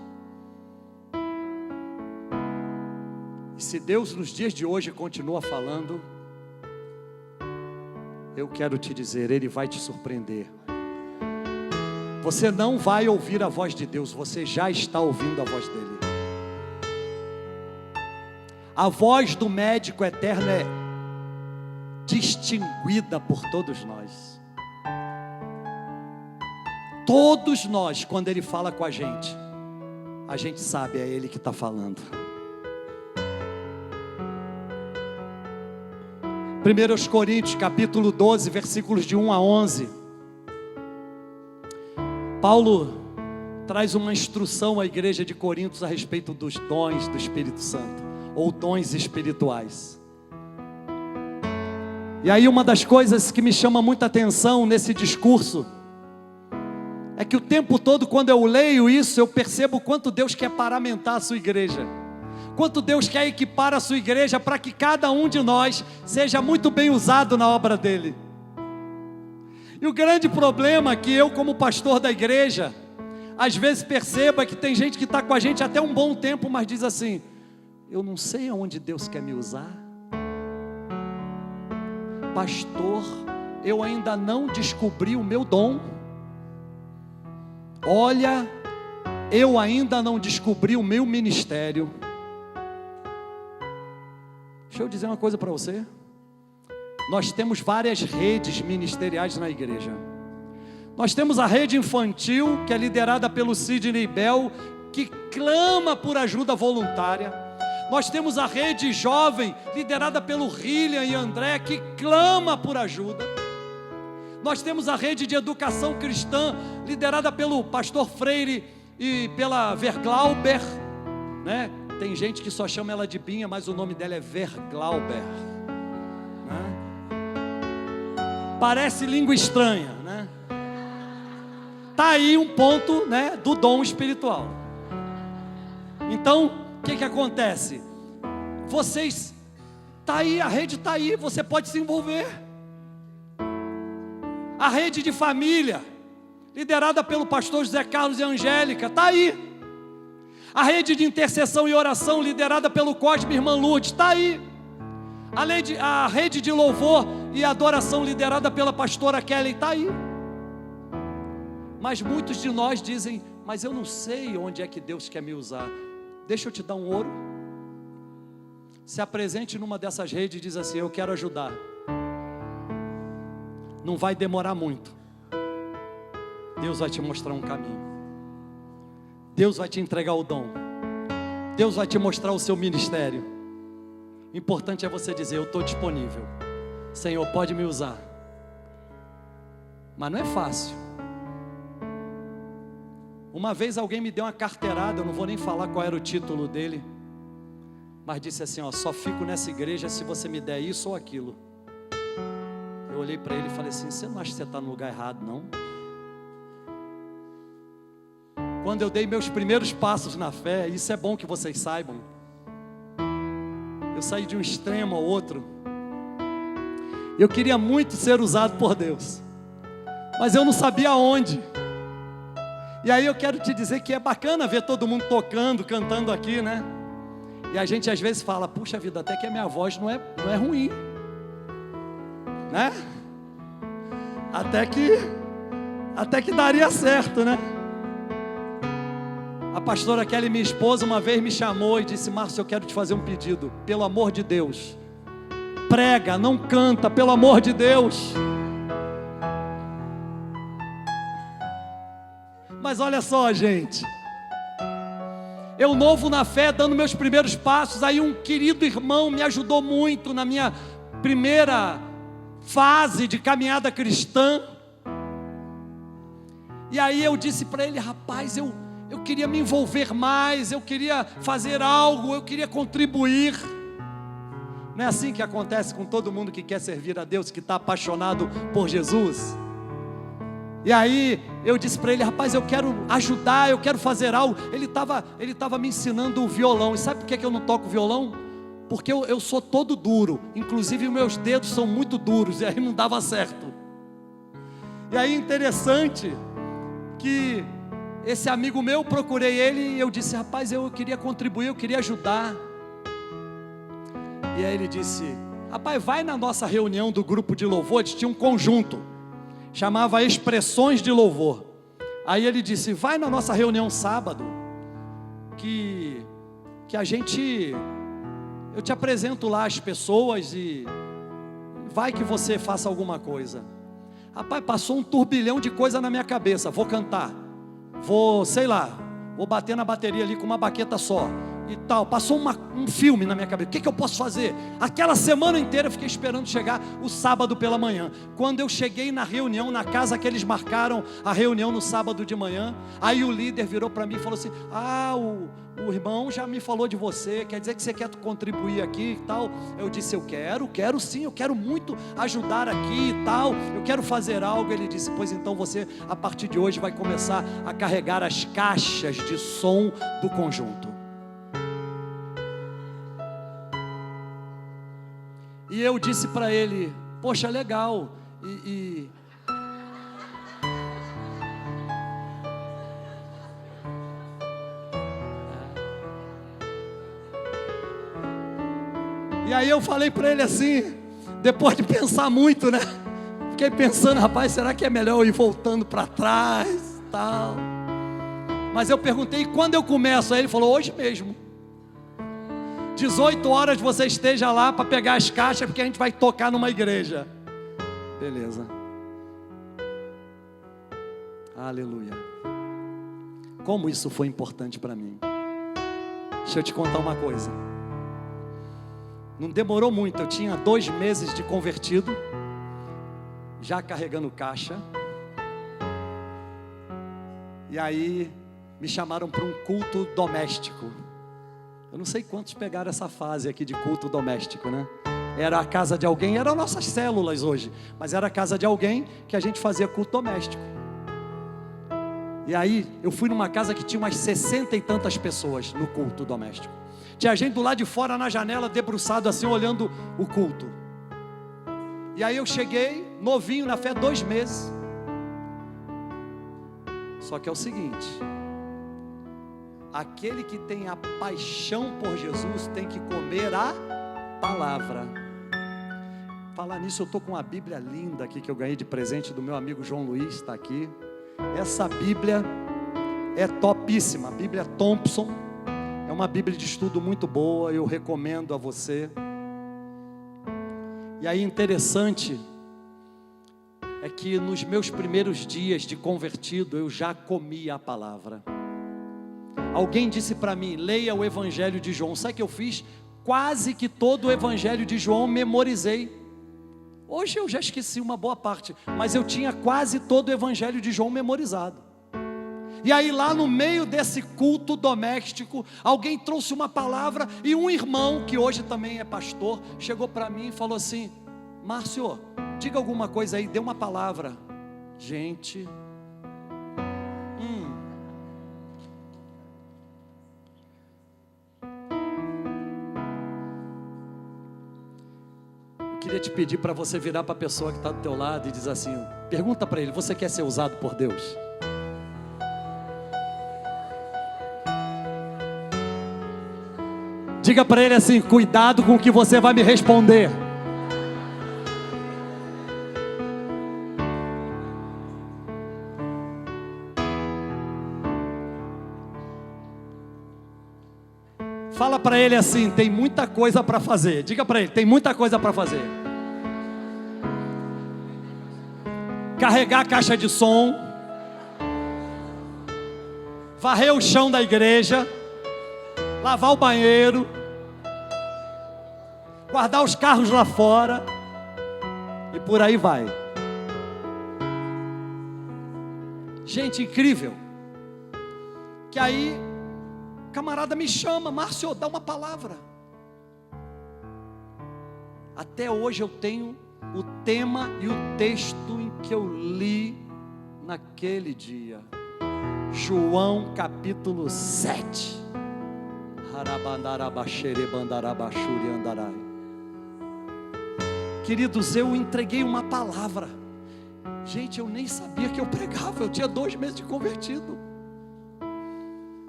E se Deus nos dias de hoje continua falando, eu quero te dizer, Ele vai te surpreender. Você não vai ouvir a voz de Deus, você já está ouvindo a voz dEle. A voz do médico eterno é distinguida por todos nós. Todos nós, quando Ele fala com a gente sabe, é Ele que está falando. 1 Coríntios capítulo 12, versículos de 1 a 11. Paulo traz uma instrução à igreja de Corinto a respeito dos dons do Espírito Santo, ou dons espirituais. E aí uma das coisas que me chama muita atenção nesse discurso é que o tempo todo, quando eu leio isso, eu percebo quanto Deus quer paramentar a sua igreja, quanto Deus quer equipar a sua igreja para que cada um de nós seja muito bem usado na obra dEle. E o grande problema é que eu, como pastor da igreja, às vezes percebo é que tem gente que está com a gente até um bom tempo, mas diz assim: eu não sei aonde Deus quer me usar. Pastor, eu ainda não descobri o meu dom. Olha, eu ainda não descobri o meu ministério. Deixa eu dizer uma coisa para você. Nós temos várias redes ministeriais na igreja. Nós temos a rede infantil, que é liderada pelo Sidney Bell, que clama por ajuda voluntária. Nós temos a rede jovem, liderada pelo William e André, que clama por ajuda. Nós temos a rede de educação cristã, liderada pelo pastor Freire e pela Verglauber, né? Tem gente que só chama ela de Binha, mas o nome dela é Verglauber, né? Parece língua estranha, né? Tá aí um ponto, né, do dom espiritual. Então, o que acontece? Vocês, tá aí, a rede tá aí, você pode se envolver. A rede de família, liderada pelo pastor José Carlos e Angélica, está aí. A rede de intercessão e oração, liderada pelo Cosme e Irmã Lourdes, está aí. A rede de louvor e adoração, liderada pela pastora Kelly, está aí. Mas muitos de nós dizem, mas eu não sei onde é que Deus quer me usar. Deixa eu te dar um ouro. Se apresente numa dessas redes e diz assim, eu quero ajudar. Não vai demorar muito. Deus vai te mostrar um caminho. Deus vai te entregar o dom. Deus vai te mostrar o seu ministério. O importante é você dizer, eu estou disponível. Senhor, pode me usar. Mas não é fácil. Uma vez alguém me deu uma carteirada, eu não vou nem falar qual era o título dele, mas disse assim, ó, só fico nessa igreja se você me der isso ou aquilo. Eu olhei para ele e falei assim, você não acha que você está no lugar errado, não? Quando eu dei meus primeiros passos na fé, isso é bom que vocês saibam, eu saí de um extremo ao outro. Eu queria muito ser usado por Deus, mas eu não sabia onde. E aí eu quero te dizer que é bacana ver todo mundo tocando, cantando aqui, né? E a gente às vezes fala, puxa vida, até que a minha voz não é ruim, né? Até que daria certo, né? A pastora Kelly, minha esposa, uma vez me chamou e disse, Márcio, eu quero te fazer um pedido, pelo amor de Deus, prega, não canta, pelo amor de Deus. Mas olha só, gente, eu novo na fé, dando meus primeiros passos, aí um querido irmão me ajudou muito na minha primeira fase de caminhada cristã. E aí eu disse para ele, rapaz, eu queria me envolver mais, eu queria fazer algo, eu queria contribuir. Não é assim que acontece com todo mundo que quer servir a Deus, que está apaixonado por Jesus? E aí eu disse para ele, rapaz, eu quero ajudar, eu quero fazer algo. Ele estava me ensinando o violão. E sabe por que eu não toco violão? Porque eu sou todo duro, inclusive meus dedos são muito duros, e aí não dava certo. E aí interessante que esse amigo meu, procurei ele e eu disse, rapaz, eu queria contribuir, eu queria ajudar. E aí ele disse, rapaz, vai na nossa reunião do grupo de louvor, eles tinham um conjunto, chamava Expressões de Louvor. Aí ele disse, vai na nossa reunião sábado, que eu te apresento lá as pessoas e vai que você faça alguma coisa. Rapaz, passou um turbilhão de coisa na minha cabeça, vou cantar, vou bater na bateria ali com uma baqueta só e tal, passou um filme na minha cabeça, o que eu posso fazer? Aquela semana inteira eu fiquei esperando chegar o sábado pela manhã. Quando eu cheguei na reunião, na casa que eles marcaram a reunião no sábado de manhã, aí o líder virou para mim e falou assim, o irmão já me falou de você, quer dizer que você quer contribuir aqui e tal? Eu disse, eu quero sim, eu quero muito ajudar aqui e tal, eu quero fazer algo. Ele disse, pois então você a partir de hoje vai começar a carregar as caixas de som do conjunto. E eu disse para ele, poxa, legal, e aí eu falei para ele assim, depois de pensar muito, né? Fiquei pensando, rapaz, será que é melhor eu ir voltando para trás, tal? Mas eu perguntei, quando eu começo? Aí ele falou, hoje mesmo. 18 horas você esteja lá para pegar as caixas, porque a gente vai tocar numa igreja. Beleza. Aleluia. Como isso foi importante para mim. Deixa eu te contar uma coisa. Não demorou muito, eu tinha 2 meses de convertido, já carregando caixa. E aí me chamaram para um culto doméstico. Eu não sei quantos pegaram essa fase aqui de culto doméstico, né? Era a casa de alguém, eram nossas células hoje, mas era a casa de alguém que a gente fazia culto doméstico. E aí eu fui numa casa que tinha umas 60 e tantas pessoas no culto doméstico. Tinha gente do lado de fora na janela, debruçado assim, olhando o culto. E aí eu cheguei, novinho na fé, 2 meses. Só que é o seguinte: aquele que tem a paixão por Jesus tem que comer a palavra. Falar nisso, eu estou com uma Bíblia linda aqui que eu ganhei de presente do meu amigo João Luiz, está aqui. Essa Bíblia é topíssima, a Bíblia Thompson. É uma Bíblia de estudo muito boa, eu recomendo a você. E aí interessante é que nos meus primeiros dias de convertido eu já comia a palavra. Alguém disse para mim, leia o Evangelho de João. Sabe o que eu fiz? Quase que todo o Evangelho de João memorizei. Hoje eu já esqueci uma boa parte, mas eu tinha quase todo o Evangelho de João memorizado. E aí lá no meio desse culto doméstico, alguém trouxe uma palavra e um irmão, que hoje também é pastor, chegou para mim e falou assim: Márcio, diga alguma coisa aí, dê uma palavra. Gente, eu queria te pedir para você virar para a pessoa que está do teu lado e dizer assim, pergunta para ele, você quer ser usado por Deus? Diga para ele assim, cuidado com o que você vai me responder. Fala para ele assim, tem muita coisa para fazer. Diga para ele, tem muita coisa para fazer. Carregar a caixa de som, varrer o chão da igreja, lavar o banheiro, guardar os carros lá fora, e por aí vai. Gente, incrível. Que aí, camarada me chama, Márcio, dá uma palavra. Até hoje eu tenho o tema e o texto em que eu li naquele dia. João capítulo 7. Queridos, eu entreguei uma palavra. Gente, eu nem sabia que eu pregava. Eu tinha 2 meses de convertido.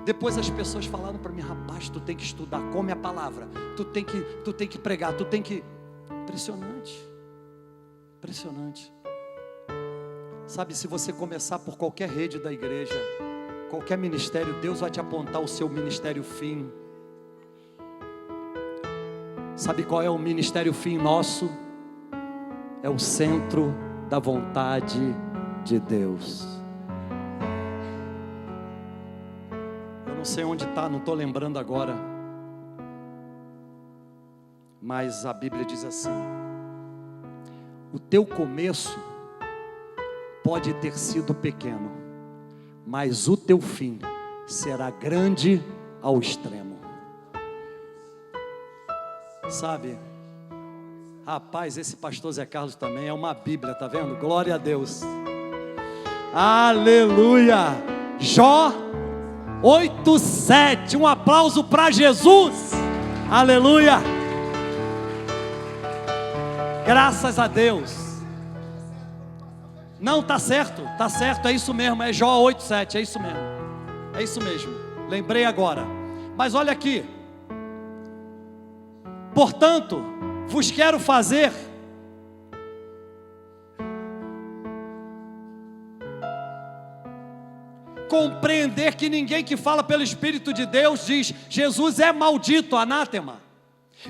Depois as pessoas falaram para mim, rapaz, tu tem que estudar, come a palavra, tu tem que pregar, tu tem que... Impressionante. Impressionante. Sabe, se você começar por qualquer rede da igreja, qualquer ministério, Deus vai te apontar o seu ministério fim. Sabe qual é o ministério fim nosso? É o centro da vontade de Deus. Eu não sei onde está, não estou lembrando agora. Mas a Bíblia diz assim: o teu começo pode ter sido pequeno, mas o teu fim será grande ao extremo. Sabe, rapaz, esse pastor Zé Carlos também é uma Bíblia, tá vendo? Glória a Deus. Aleluia. Jó 8:7. Um aplauso para Jesus. Aleluia. Graças a Deus. Não, tá certo, é isso mesmo, é Jó 8:7, é isso mesmo. É isso mesmo. Lembrei agora. Mas olha aqui. Portanto, vos quero fazer compreender que ninguém que fala pelo Espírito de Deus diz Jesus é maldito, anátema.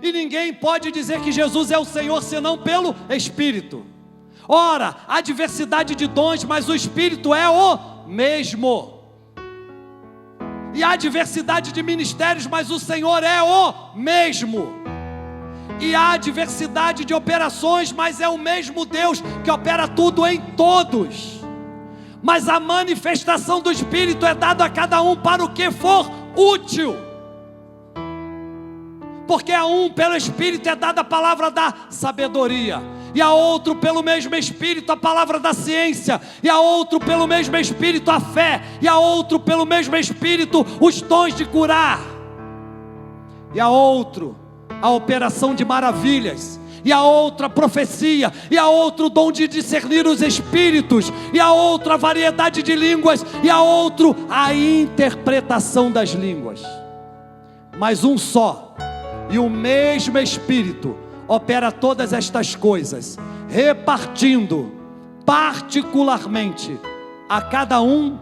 E ninguém pode dizer que Jesus é o Senhor senão pelo Espírito. Ora, há diversidade de dons, mas o Espírito é o mesmo. E há diversidade de ministérios, mas o Senhor é o mesmo. e há diversidade de operações, mas é o mesmo Deus que opera tudo em todos. Mas a manifestação do Espírito é dada a cada um para o que for útil. Porque a um, pelo Espírito, é dada a palavra da sabedoria, e a outro, pelo mesmo Espírito, a palavra da ciência, e a outro, pelo mesmo Espírito, a fé, e a outro, pelo mesmo Espírito, os dons de curar, e a outro, a operação de maravilhas, e a outra, a profecia, e a outro, o dom de discernir os espíritos, e a outra, a variedade de línguas, e a outro, a interpretação das línguas. Mas um só e o mesmo Espírito opera todas estas coisas, repartindo particularmente a cada um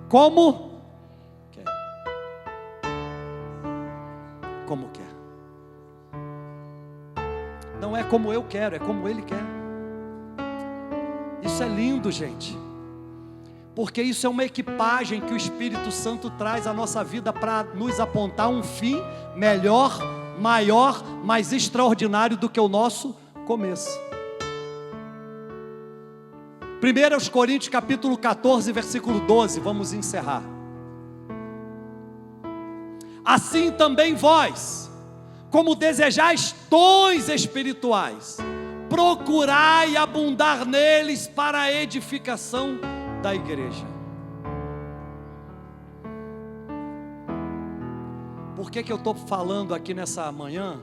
como quer. Como quer. Não é como eu quero, é como Ele quer. Isso é lindo, gente, porque isso é uma equipagem que o Espírito Santo traz à nossa vida para nos apontar um fim melhor, maior, mais extraordinário do que o nosso começo. 1 Coríntios capítulo 14, versículo 12, vamos encerrar. Assim também vós, como desejais dons espirituais, procurai abundar neles para a edificação da igreja. Por que eu estou falando aqui nessa manhã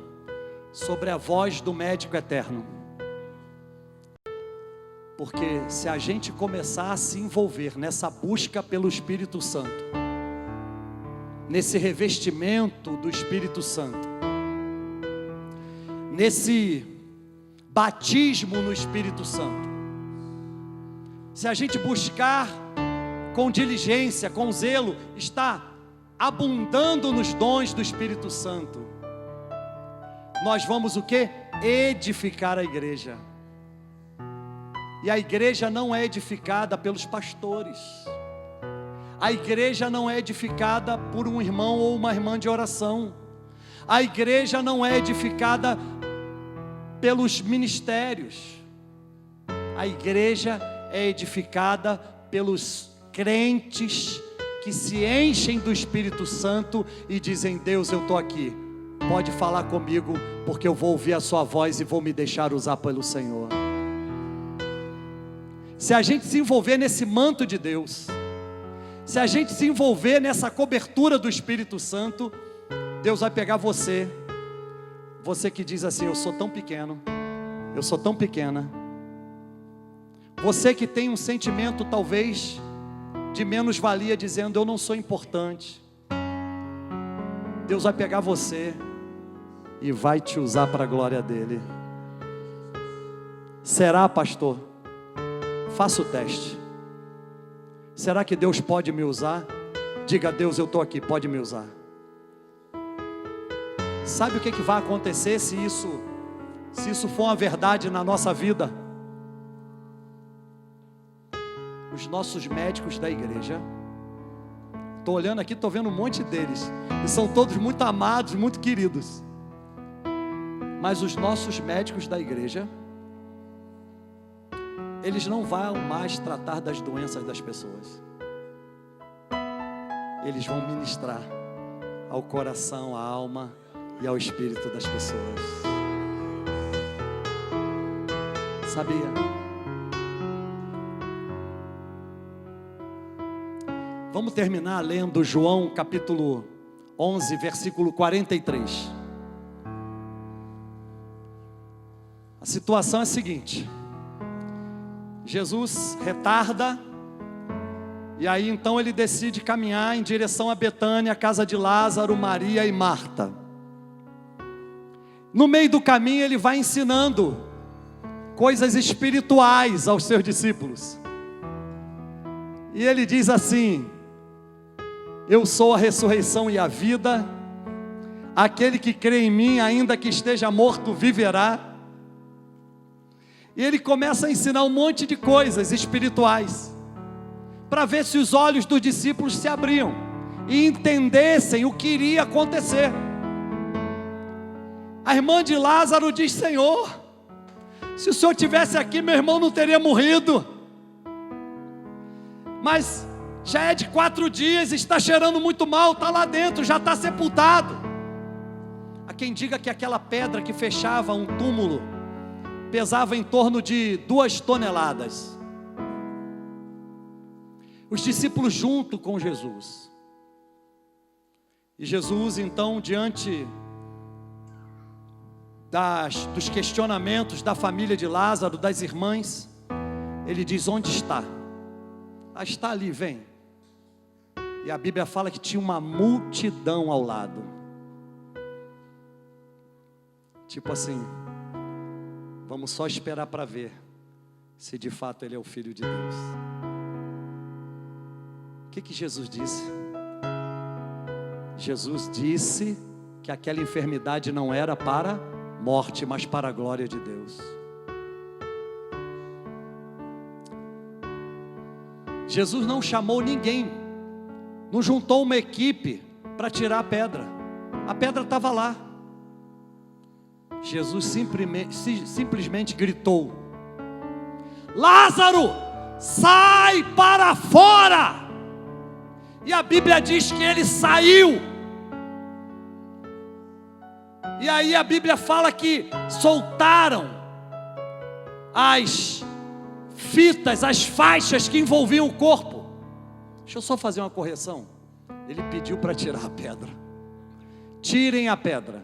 sobre a voz do médico eterno? Porque se a gente começar a se envolver nessa busca pelo Espírito Santo, nesse revestimento do Espírito Santo, nesse batismo no Espírito Santo, se a gente buscar com diligência, com zelo, está abundando nos dons do Espírito Santo, nós vamos o quê? Edificar a igreja. E a igreja não é edificada pelos pastores. A igreja não é edificada por um irmão ou uma irmã de oração. A igreja não é edificada pelos ministérios. A igreja é edificada pelos crentes que se enchem do Espírito Santo e dizem: Deus, eu estou aqui, pode falar comigo, porque eu vou ouvir a sua voz e vou me deixar usar pelo Senhor. Se a gente se envolver nesse manto de Deus, se a gente se envolver nessa cobertura do Espírito Santo, Deus vai pegar você que diz assim: eu sou tão pequeno, eu sou tão pequena. Você que tem um sentimento talvez de menos-valia, dizendo: eu não sou importante. Deus vai pegar você e vai te usar para a glória dele. Será, pastor? Faça o teste. Será que Deus pode me usar? Diga a Deus: eu estou aqui, pode me usar. Sabe o que vai acontecer se isso for uma verdade na nossa vida? Os nossos médicos da igreja, estou olhando aqui, estou vendo um monte deles, e são todos muito amados, muito queridos, mas os nossos médicos da igreja, eles não vão mais tratar das doenças das pessoas, eles vão ministrar ao coração, à alma e ao espírito das pessoas. Sabia? Vamos terminar lendo João capítulo 11, versículo 43. A situação é a seguinte: Jesus retarda, e aí então ele decide caminhar em direção a Betânia, a casa de Lázaro, Maria e Marta. No meio do caminho ele vai ensinando coisas espirituais aos seus discípulos. E ele diz assim: eu sou a ressurreição e a vida, aquele que crê em mim, ainda que esteja morto, viverá. E ele começa a ensinar um monte de coisas espirituais, para ver se os olhos dos discípulos se abriam e entendessem o que iria acontecer. A irmã de Lázaro diz: Senhor, se o Senhor estivesse aqui, meu irmão não teria morrido. Mas já é de 4 dias, está cheirando muito mal, está lá dentro, já está sepultado. Há quem diga que aquela pedra que fechava um túmulo pesava em torno de 2 toneladas. Os discípulos junto com Jesus. E Jesus, então, diante dos questionamentos da família de Lázaro, das irmãs, ele diz: onde está? Ah, está ali, vem. E a Bíblia fala que tinha uma multidão ao lado. Tipo assim, vamos só esperar para ver se de fato ele é o Filho de Deus. O que Jesus disse? Jesus disse que aquela enfermidade não era para morte, mas para a glória de Deus. Jesus não chamou ninguém, não juntou uma equipe para tirar a pedra estava lá. Jesus simplesmente gritou: Lázaro, sai para fora! E a Bíblia diz que ele saiu. E aí a Bíblia fala que soltaram as fitas, as faixas que envolviam o corpo. Deixa eu só fazer uma correção. Ele pediu para tirar a pedra. Tirem a pedra.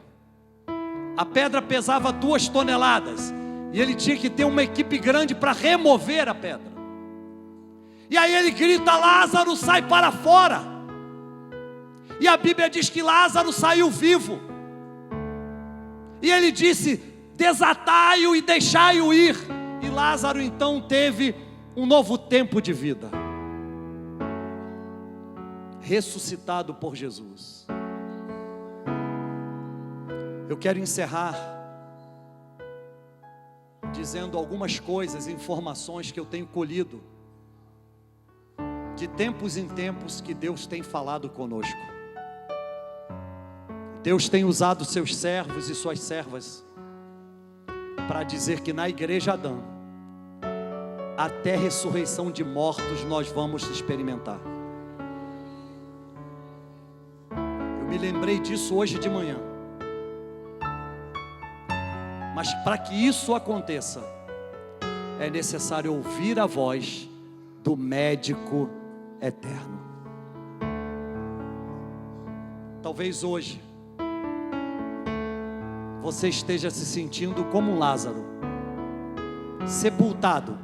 A pedra pesava 2 toneladas. E ele tinha que ter uma equipe grande para remover a pedra. E aí ele grita: Lázaro, sai para fora. E a Bíblia diz que Lázaro saiu vivo. E ele disse: desatai-o e deixai-o ir. E Lázaro então teve um novo tempo de vida, ressuscitado por Jesus. Eu quero encerrar dizendo algumas coisas, informações que eu tenho colhido de tempos em tempos que Deus tem falado conosco. Deus tem usado seus servos e suas servas para dizer que na igreja Adã, até ressurreição de mortos nós vamos experimentar. Eu me lembrei disso hoje de manhã. Mas para que isso aconteça, é necessário ouvir a voz do médico eterno. Talvez hoje você esteja se sentindo como um Lázaro, sepultado,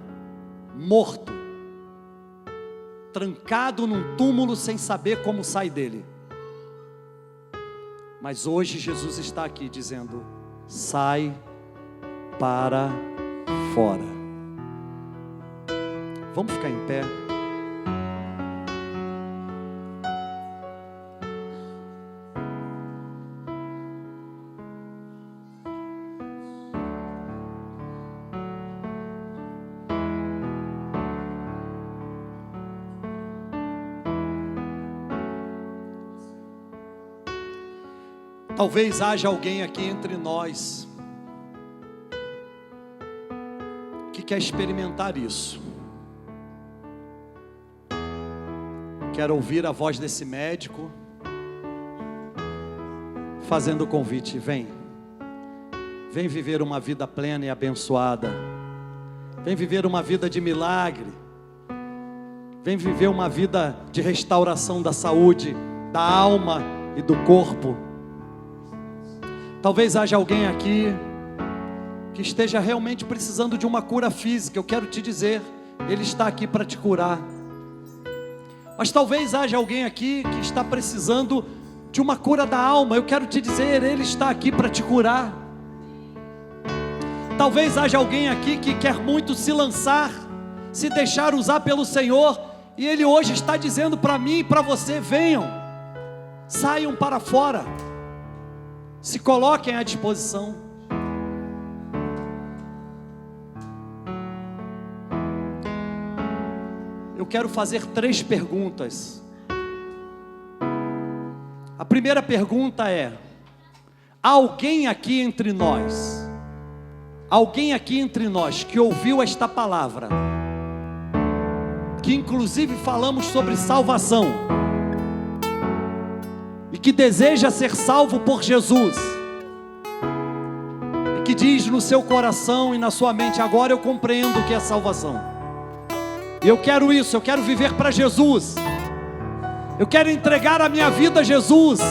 morto, trancado num túmulo sem saber como sai dele. Mas hoje Jesus está aqui dizendo: sai para fora. Vamos ficar em pé. Talvez haja alguém aqui entre nós que quer experimentar isso. Quer ouvir a voz desse médico fazendo o convite: vem viver uma vida plena e abençoada, vem viver uma vida de milagre, vem viver uma vida de restauração da saúde, da alma e do corpo. Talvez haja alguém aqui que esteja realmente precisando de uma cura física. Eu quero te dizer, Ele está aqui para te curar. Mas talvez haja alguém aqui que está precisando de uma cura da alma. Eu quero te dizer, Ele está aqui para te curar. Talvez haja alguém aqui que quer muito se lançar, se deixar usar pelo Senhor, e Ele hoje está dizendo para mim e para você: venham, saiam para fora, se coloquem à disposição. Eu quero fazer 3 perguntas. A primeira pergunta é: alguém aqui entre nós que ouviu esta palavra, que inclusive falamos sobre salvação, e que deseja ser salvo por Jesus, e que diz no seu coração e na sua mente: agora eu compreendo o que é salvação, e eu quero isso, eu quero viver para Jesus, eu quero entregar a minha vida a Jesus.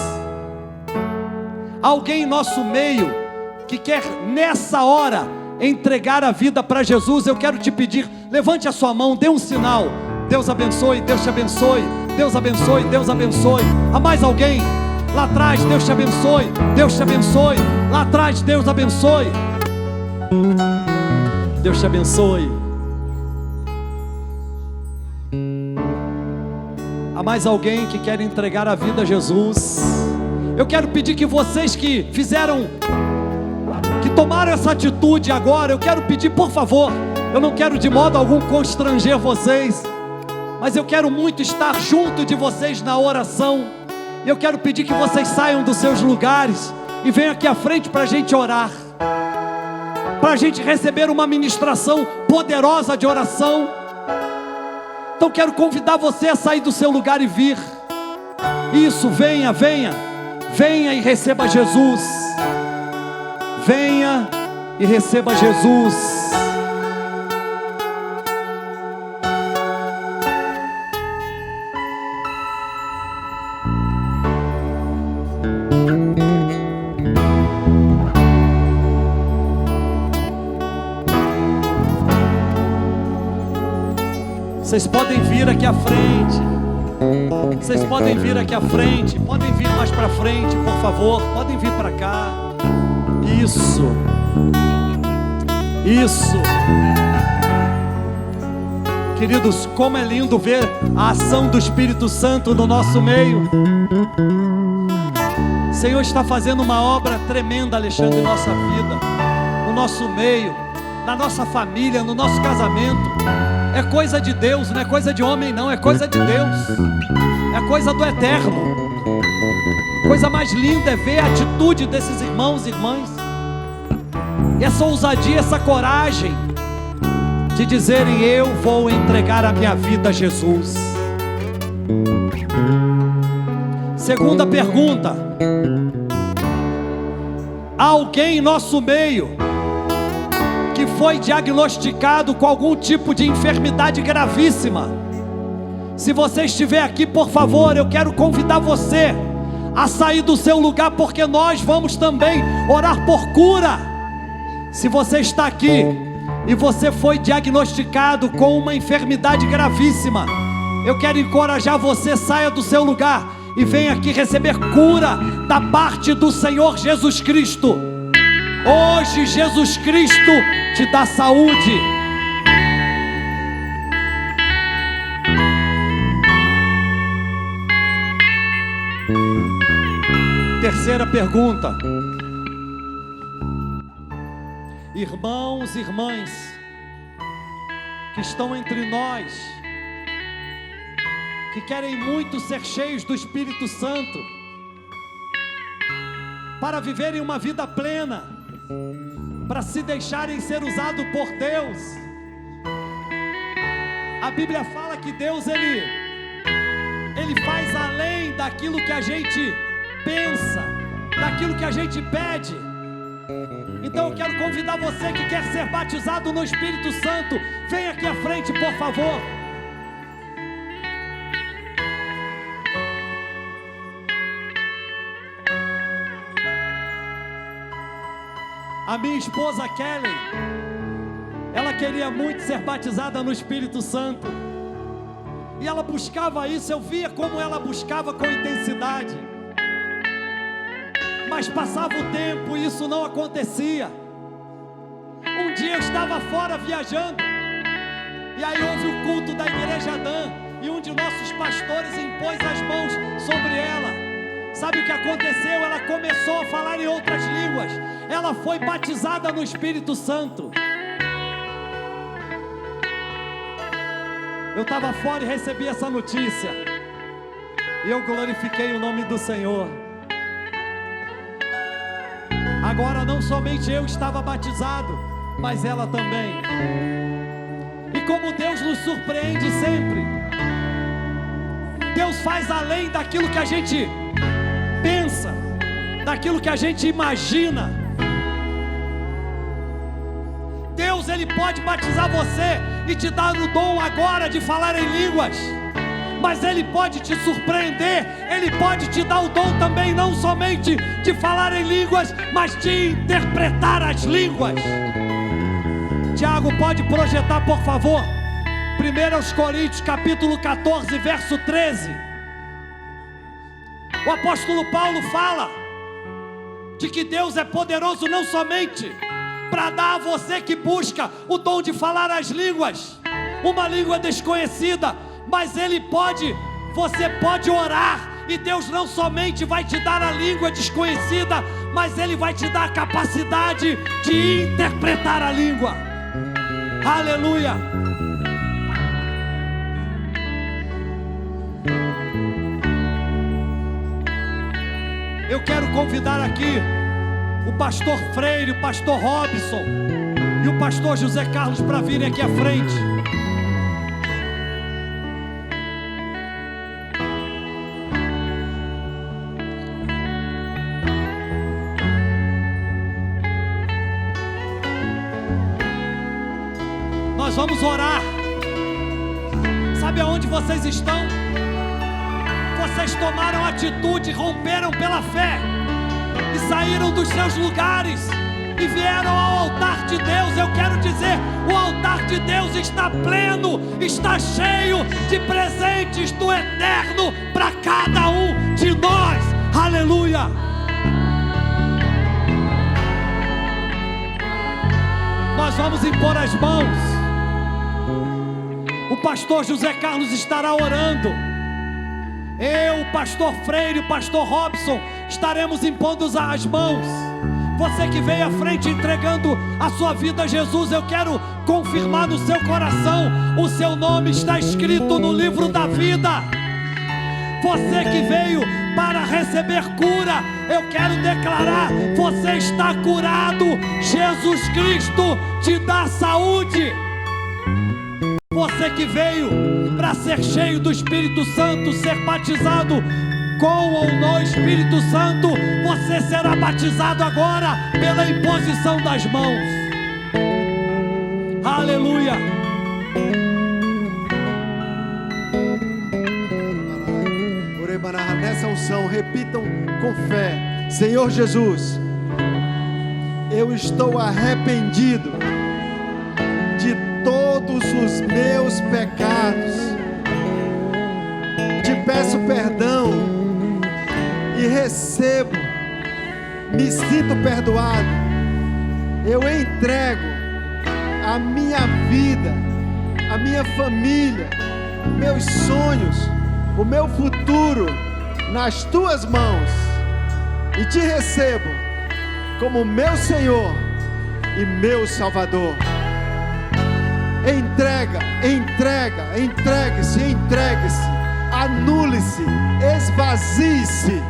Alguém em nosso meio que quer nessa hora entregar a vida para Jesus, eu quero te pedir, levante a sua mão, dê um sinal. Deus abençoe, Deus te abençoe, Deus abençoe, Deus abençoe. Há mais alguém? Lá atrás, Deus te abençoe, Deus te abençoe. Lá atrás, Deus abençoe. Deus te abençoe. Há mais alguém que quer entregar a vida a Jesus? Eu quero pedir que vocês que tomaram essa atitude agora, eu quero pedir, por favor, eu não quero de modo algum constranger vocês, mas eu quero muito estar junto de vocês na oração. Eu quero pedir que vocês saiam dos seus lugares e venham aqui à frente para a gente orar, para a gente receber uma ministração poderosa de oração. Então quero convidar você a sair do seu lugar e vir. Isso, venha, venha, venha e receba Jesus. Venha e receba Jesus. Vocês podem vir aqui à frente. Vocês podem vir aqui à frente. Podem vir mais para frente, por favor. Podem vir para cá. Isso. Isso. Queridos, como é lindo ver a ação do Espírito Santo no nosso meio. O Senhor está fazendo uma obra tremenda, Alexandre, em nossa vida, no nosso meio, na nossa família, no nosso casamento. É coisa de Deus, não é coisa de homem não, é coisa de Deus, é coisa do eterno. Coisa mais linda é ver a atitude desses irmãos e irmãs, e essa ousadia, essa coragem de dizerem: eu vou entregar a minha vida a Jesus. Segunda pergunta: há alguém em nosso meio que foi diagnosticado com algum tipo de enfermidade gravíssima? Se você estiver aqui, por favor, eu quero convidar você a sair do seu lugar, porque nós vamos também orar por cura. Se você está aqui e você foi diagnosticado com uma enfermidade gravíssima, eu quero encorajar você: saia do seu lugar e venha aqui receber cura da parte do Senhor Jesus Cristo. Hoje Jesus Cristo te dá saúde. Terceira pergunta: irmãos e irmãs que estão entre nós, que querem muito ser cheios do Espírito Santo, para viverem uma vida plena, para se deixarem ser usados por Deus. A Bíblia fala que Deus, Ele faz além daquilo que a gente pensa, daquilo que a gente pede. Então eu quero convidar você que quer ser batizado no Espírito Santo, venha aqui à frente, por favor. A minha esposa Kelly, ela queria muito ser batizada no Espírito Santo, e ela buscava isso, eu via como ela buscava com intensidade, mas passava o tempo e isso não acontecia. Um dia eu estava fora viajando, e aí houve o culto da Igreja Adã, e um de nossos pastores impôs as mãos sobre ela. Sabe o que aconteceu? Ela começou a falar em outras línguas. Ela foi batizada no Espírito Santo. Eu estava fora e recebi essa notícia, e eu glorifiquei o nome do Senhor. Agora não somente eu estava batizado, mas ela também. E como Deus nos surpreende sempre, Deus faz além daquilo que a gente pensa, daquilo que a gente imagina. Deus, Ele pode batizar você e te dar o dom agora de falar em línguas, mas Ele pode te surpreender, Ele pode te dar o dom também, não somente de falar em línguas, mas de interpretar as línguas. Tiago, pode projetar, por favor, 1 Coríntios capítulo 14, verso 13. O apóstolo Paulo fala de que Deus é poderoso não somente para dar a você que busca o dom de falar as línguas, uma língua desconhecida, mas você pode orar, e Deus não somente vai te dar a língua desconhecida, mas Ele vai te dar a capacidade de interpretar a língua. Aleluia! Eu quero convidar aqui o pastor Freire, o pastor Robson e o pastor José Carlos para virem aqui à frente. Nós vamos orar. Sabe aonde vocês estão? Vocês tomaram atitude, romperam pela fé e saíram dos seus lugares e vieram ao altar de Deus. Eu quero dizer, o altar de Deus está pleno, está cheio de presentes do eterno para cada um de nós. Aleluia! Nós vamos impor as mãos. O pastor José Carlos estará orando. Eu, o pastor Freire, o pastor Robson estaremos impondo as mãos. Você que veio à frente entregando a sua vida a Jesus, eu quero confirmar no seu coração: o seu nome está escrito no livro da vida. Você que veio para receber cura, eu quero declarar: você está curado. Jesus Cristo te dá saúde. Você que veio para ser cheio do Espírito Santo, ser batizado com ou no Espírito Santo, você será batizado agora pela imposição das mãos. Aleluia! Nessa unção, repitam com fé: Senhor Jesus, eu estou arrependido de todos os meus pecados. Te peço perdão e recebo, me sinto perdoado. Eu entrego a minha vida, a minha família, meus sonhos, o meu futuro nas tuas mãos, e te recebo como meu Senhor e meu Salvador. Entregue-se, anule-se, esvazie-se,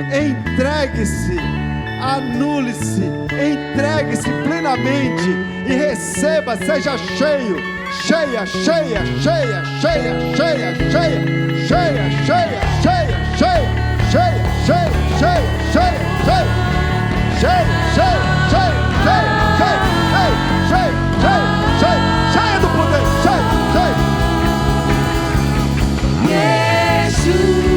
entregue-se, anule-se, entregue-se plenamente e receba, seja cheio, cheia, cheia do poder, cheia. Yeshua.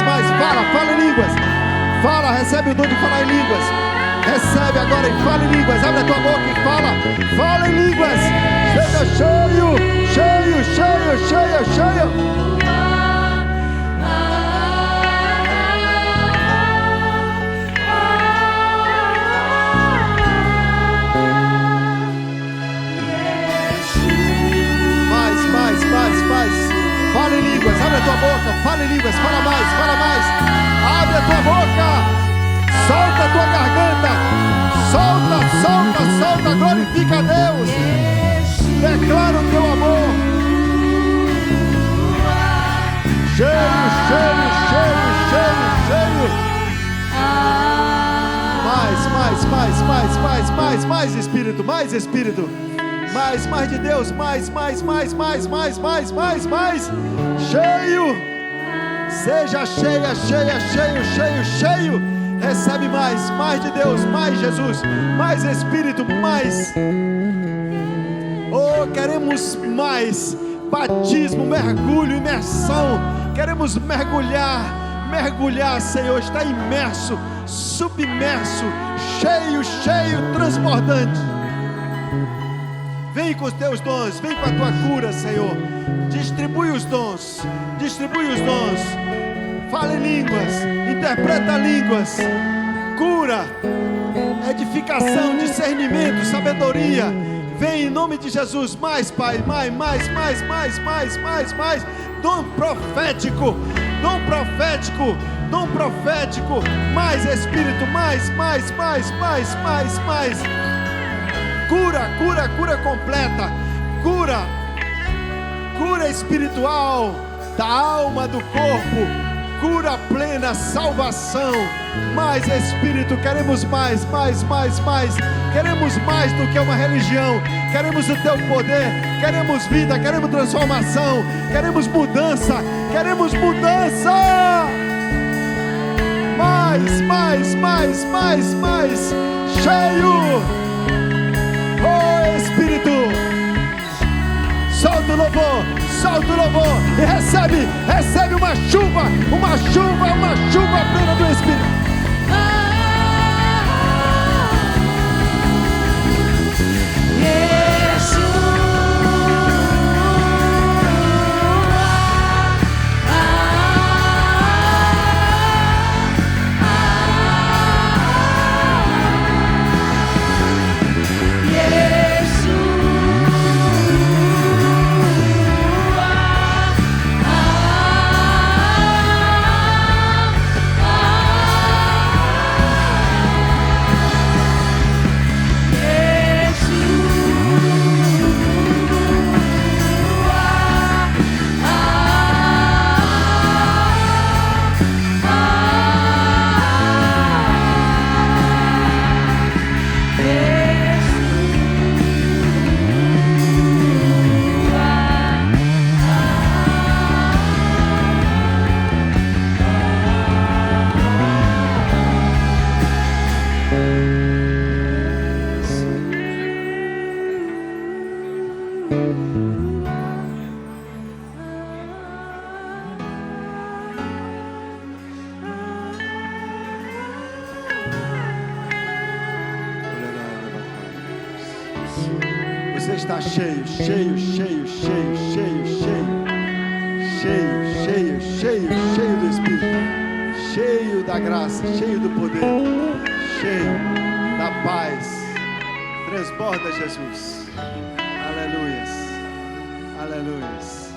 Mais. Fala em línguas. Fala, recebe o dom de falar em línguas. Recebe agora e fala em línguas. Abre a tua boca e fala em línguas. Seja cheio. Mais. Fala em línguas, abre a tua boca, fala em línguas, fala mais. Abre a tua boca, solta a tua garganta, solta, glorifica a Deus, declara o teu amor. Cheio. Mais Espírito. Mais de Deus, mais. Cheio. Seja cheio. Recebe mais de Deus, mais Jesus, mais Espírito, mais. Oh, queremos mais batismo, mergulho, imersão. Queremos mergulhar, Senhor, está imerso, submerso, cheio, transbordante. Vem com os teus dons, vem com a tua cura, Senhor. Distribui os dons. Fala em línguas, interpreta línguas. Cura, edificação, discernimento, sabedoria. Vem em nome de Jesus, mais, Pai, mais. Dom profético. Mais Espírito, mais. Cura completa, cura espiritual da alma, do corpo, cura plena, salvação, mais Espírito, queremos mais, queremos mais do que uma religião, queremos o teu poder, queremos vida, queremos transformação, queremos mudança, mais, cheio. Oh Espírito, solta o louvor e recebe uma chuva plena do Espírito. Você está cheio do Espírito, cheio da graça, cheio do poder, cheio da paz. Transborda, Jesus. Aleluias.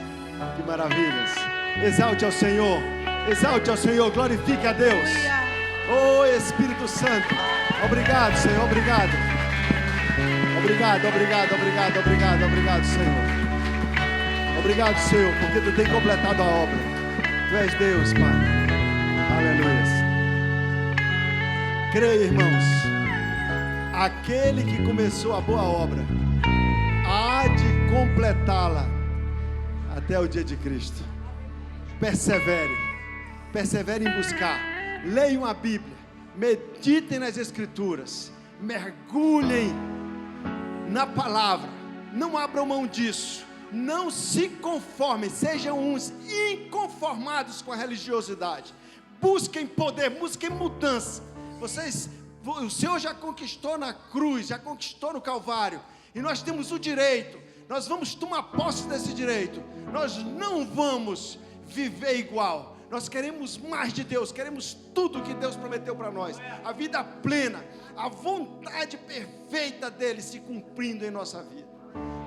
Que maravilhas. Exalte ao Senhor, glorifique a Deus. Oh Espírito Santo, obrigado, Senhor, obrigado, Senhor. Obrigado, Senhor, porque Tu tem completado a obra. Tu és Deus, Pai. Aleluias. Creia, irmãos, aquele que começou a boa obra há de completá-la até o dia de Cristo. Persevere em buscar. Leiam a Bíblia, meditem nas Escrituras, mergulhem na palavra, não abram mão disso. Não se conformem, sejam uns inconformados com a religiosidade. Busquem poder, busquem mudança. O Senhor já conquistou na cruz, já conquistou no Calvário, e nós temos o direito. Nós vamos tomar posse desse direito. Nós não vamos viver igual. Nós queremos mais de Deus, queremos tudo que Deus prometeu para nós. A vida plena, a vontade perfeita dele se cumprindo em nossa vida.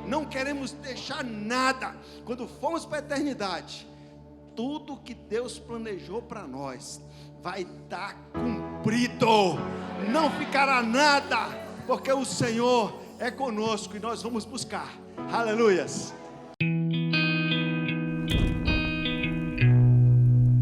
Não queremos deixar nada. Quando formos para a eternidade, tudo que Deus planejou para nós vai estar cumprido. Não ficará nada, porque o Senhor é conosco e nós vamos buscar. Aleluias.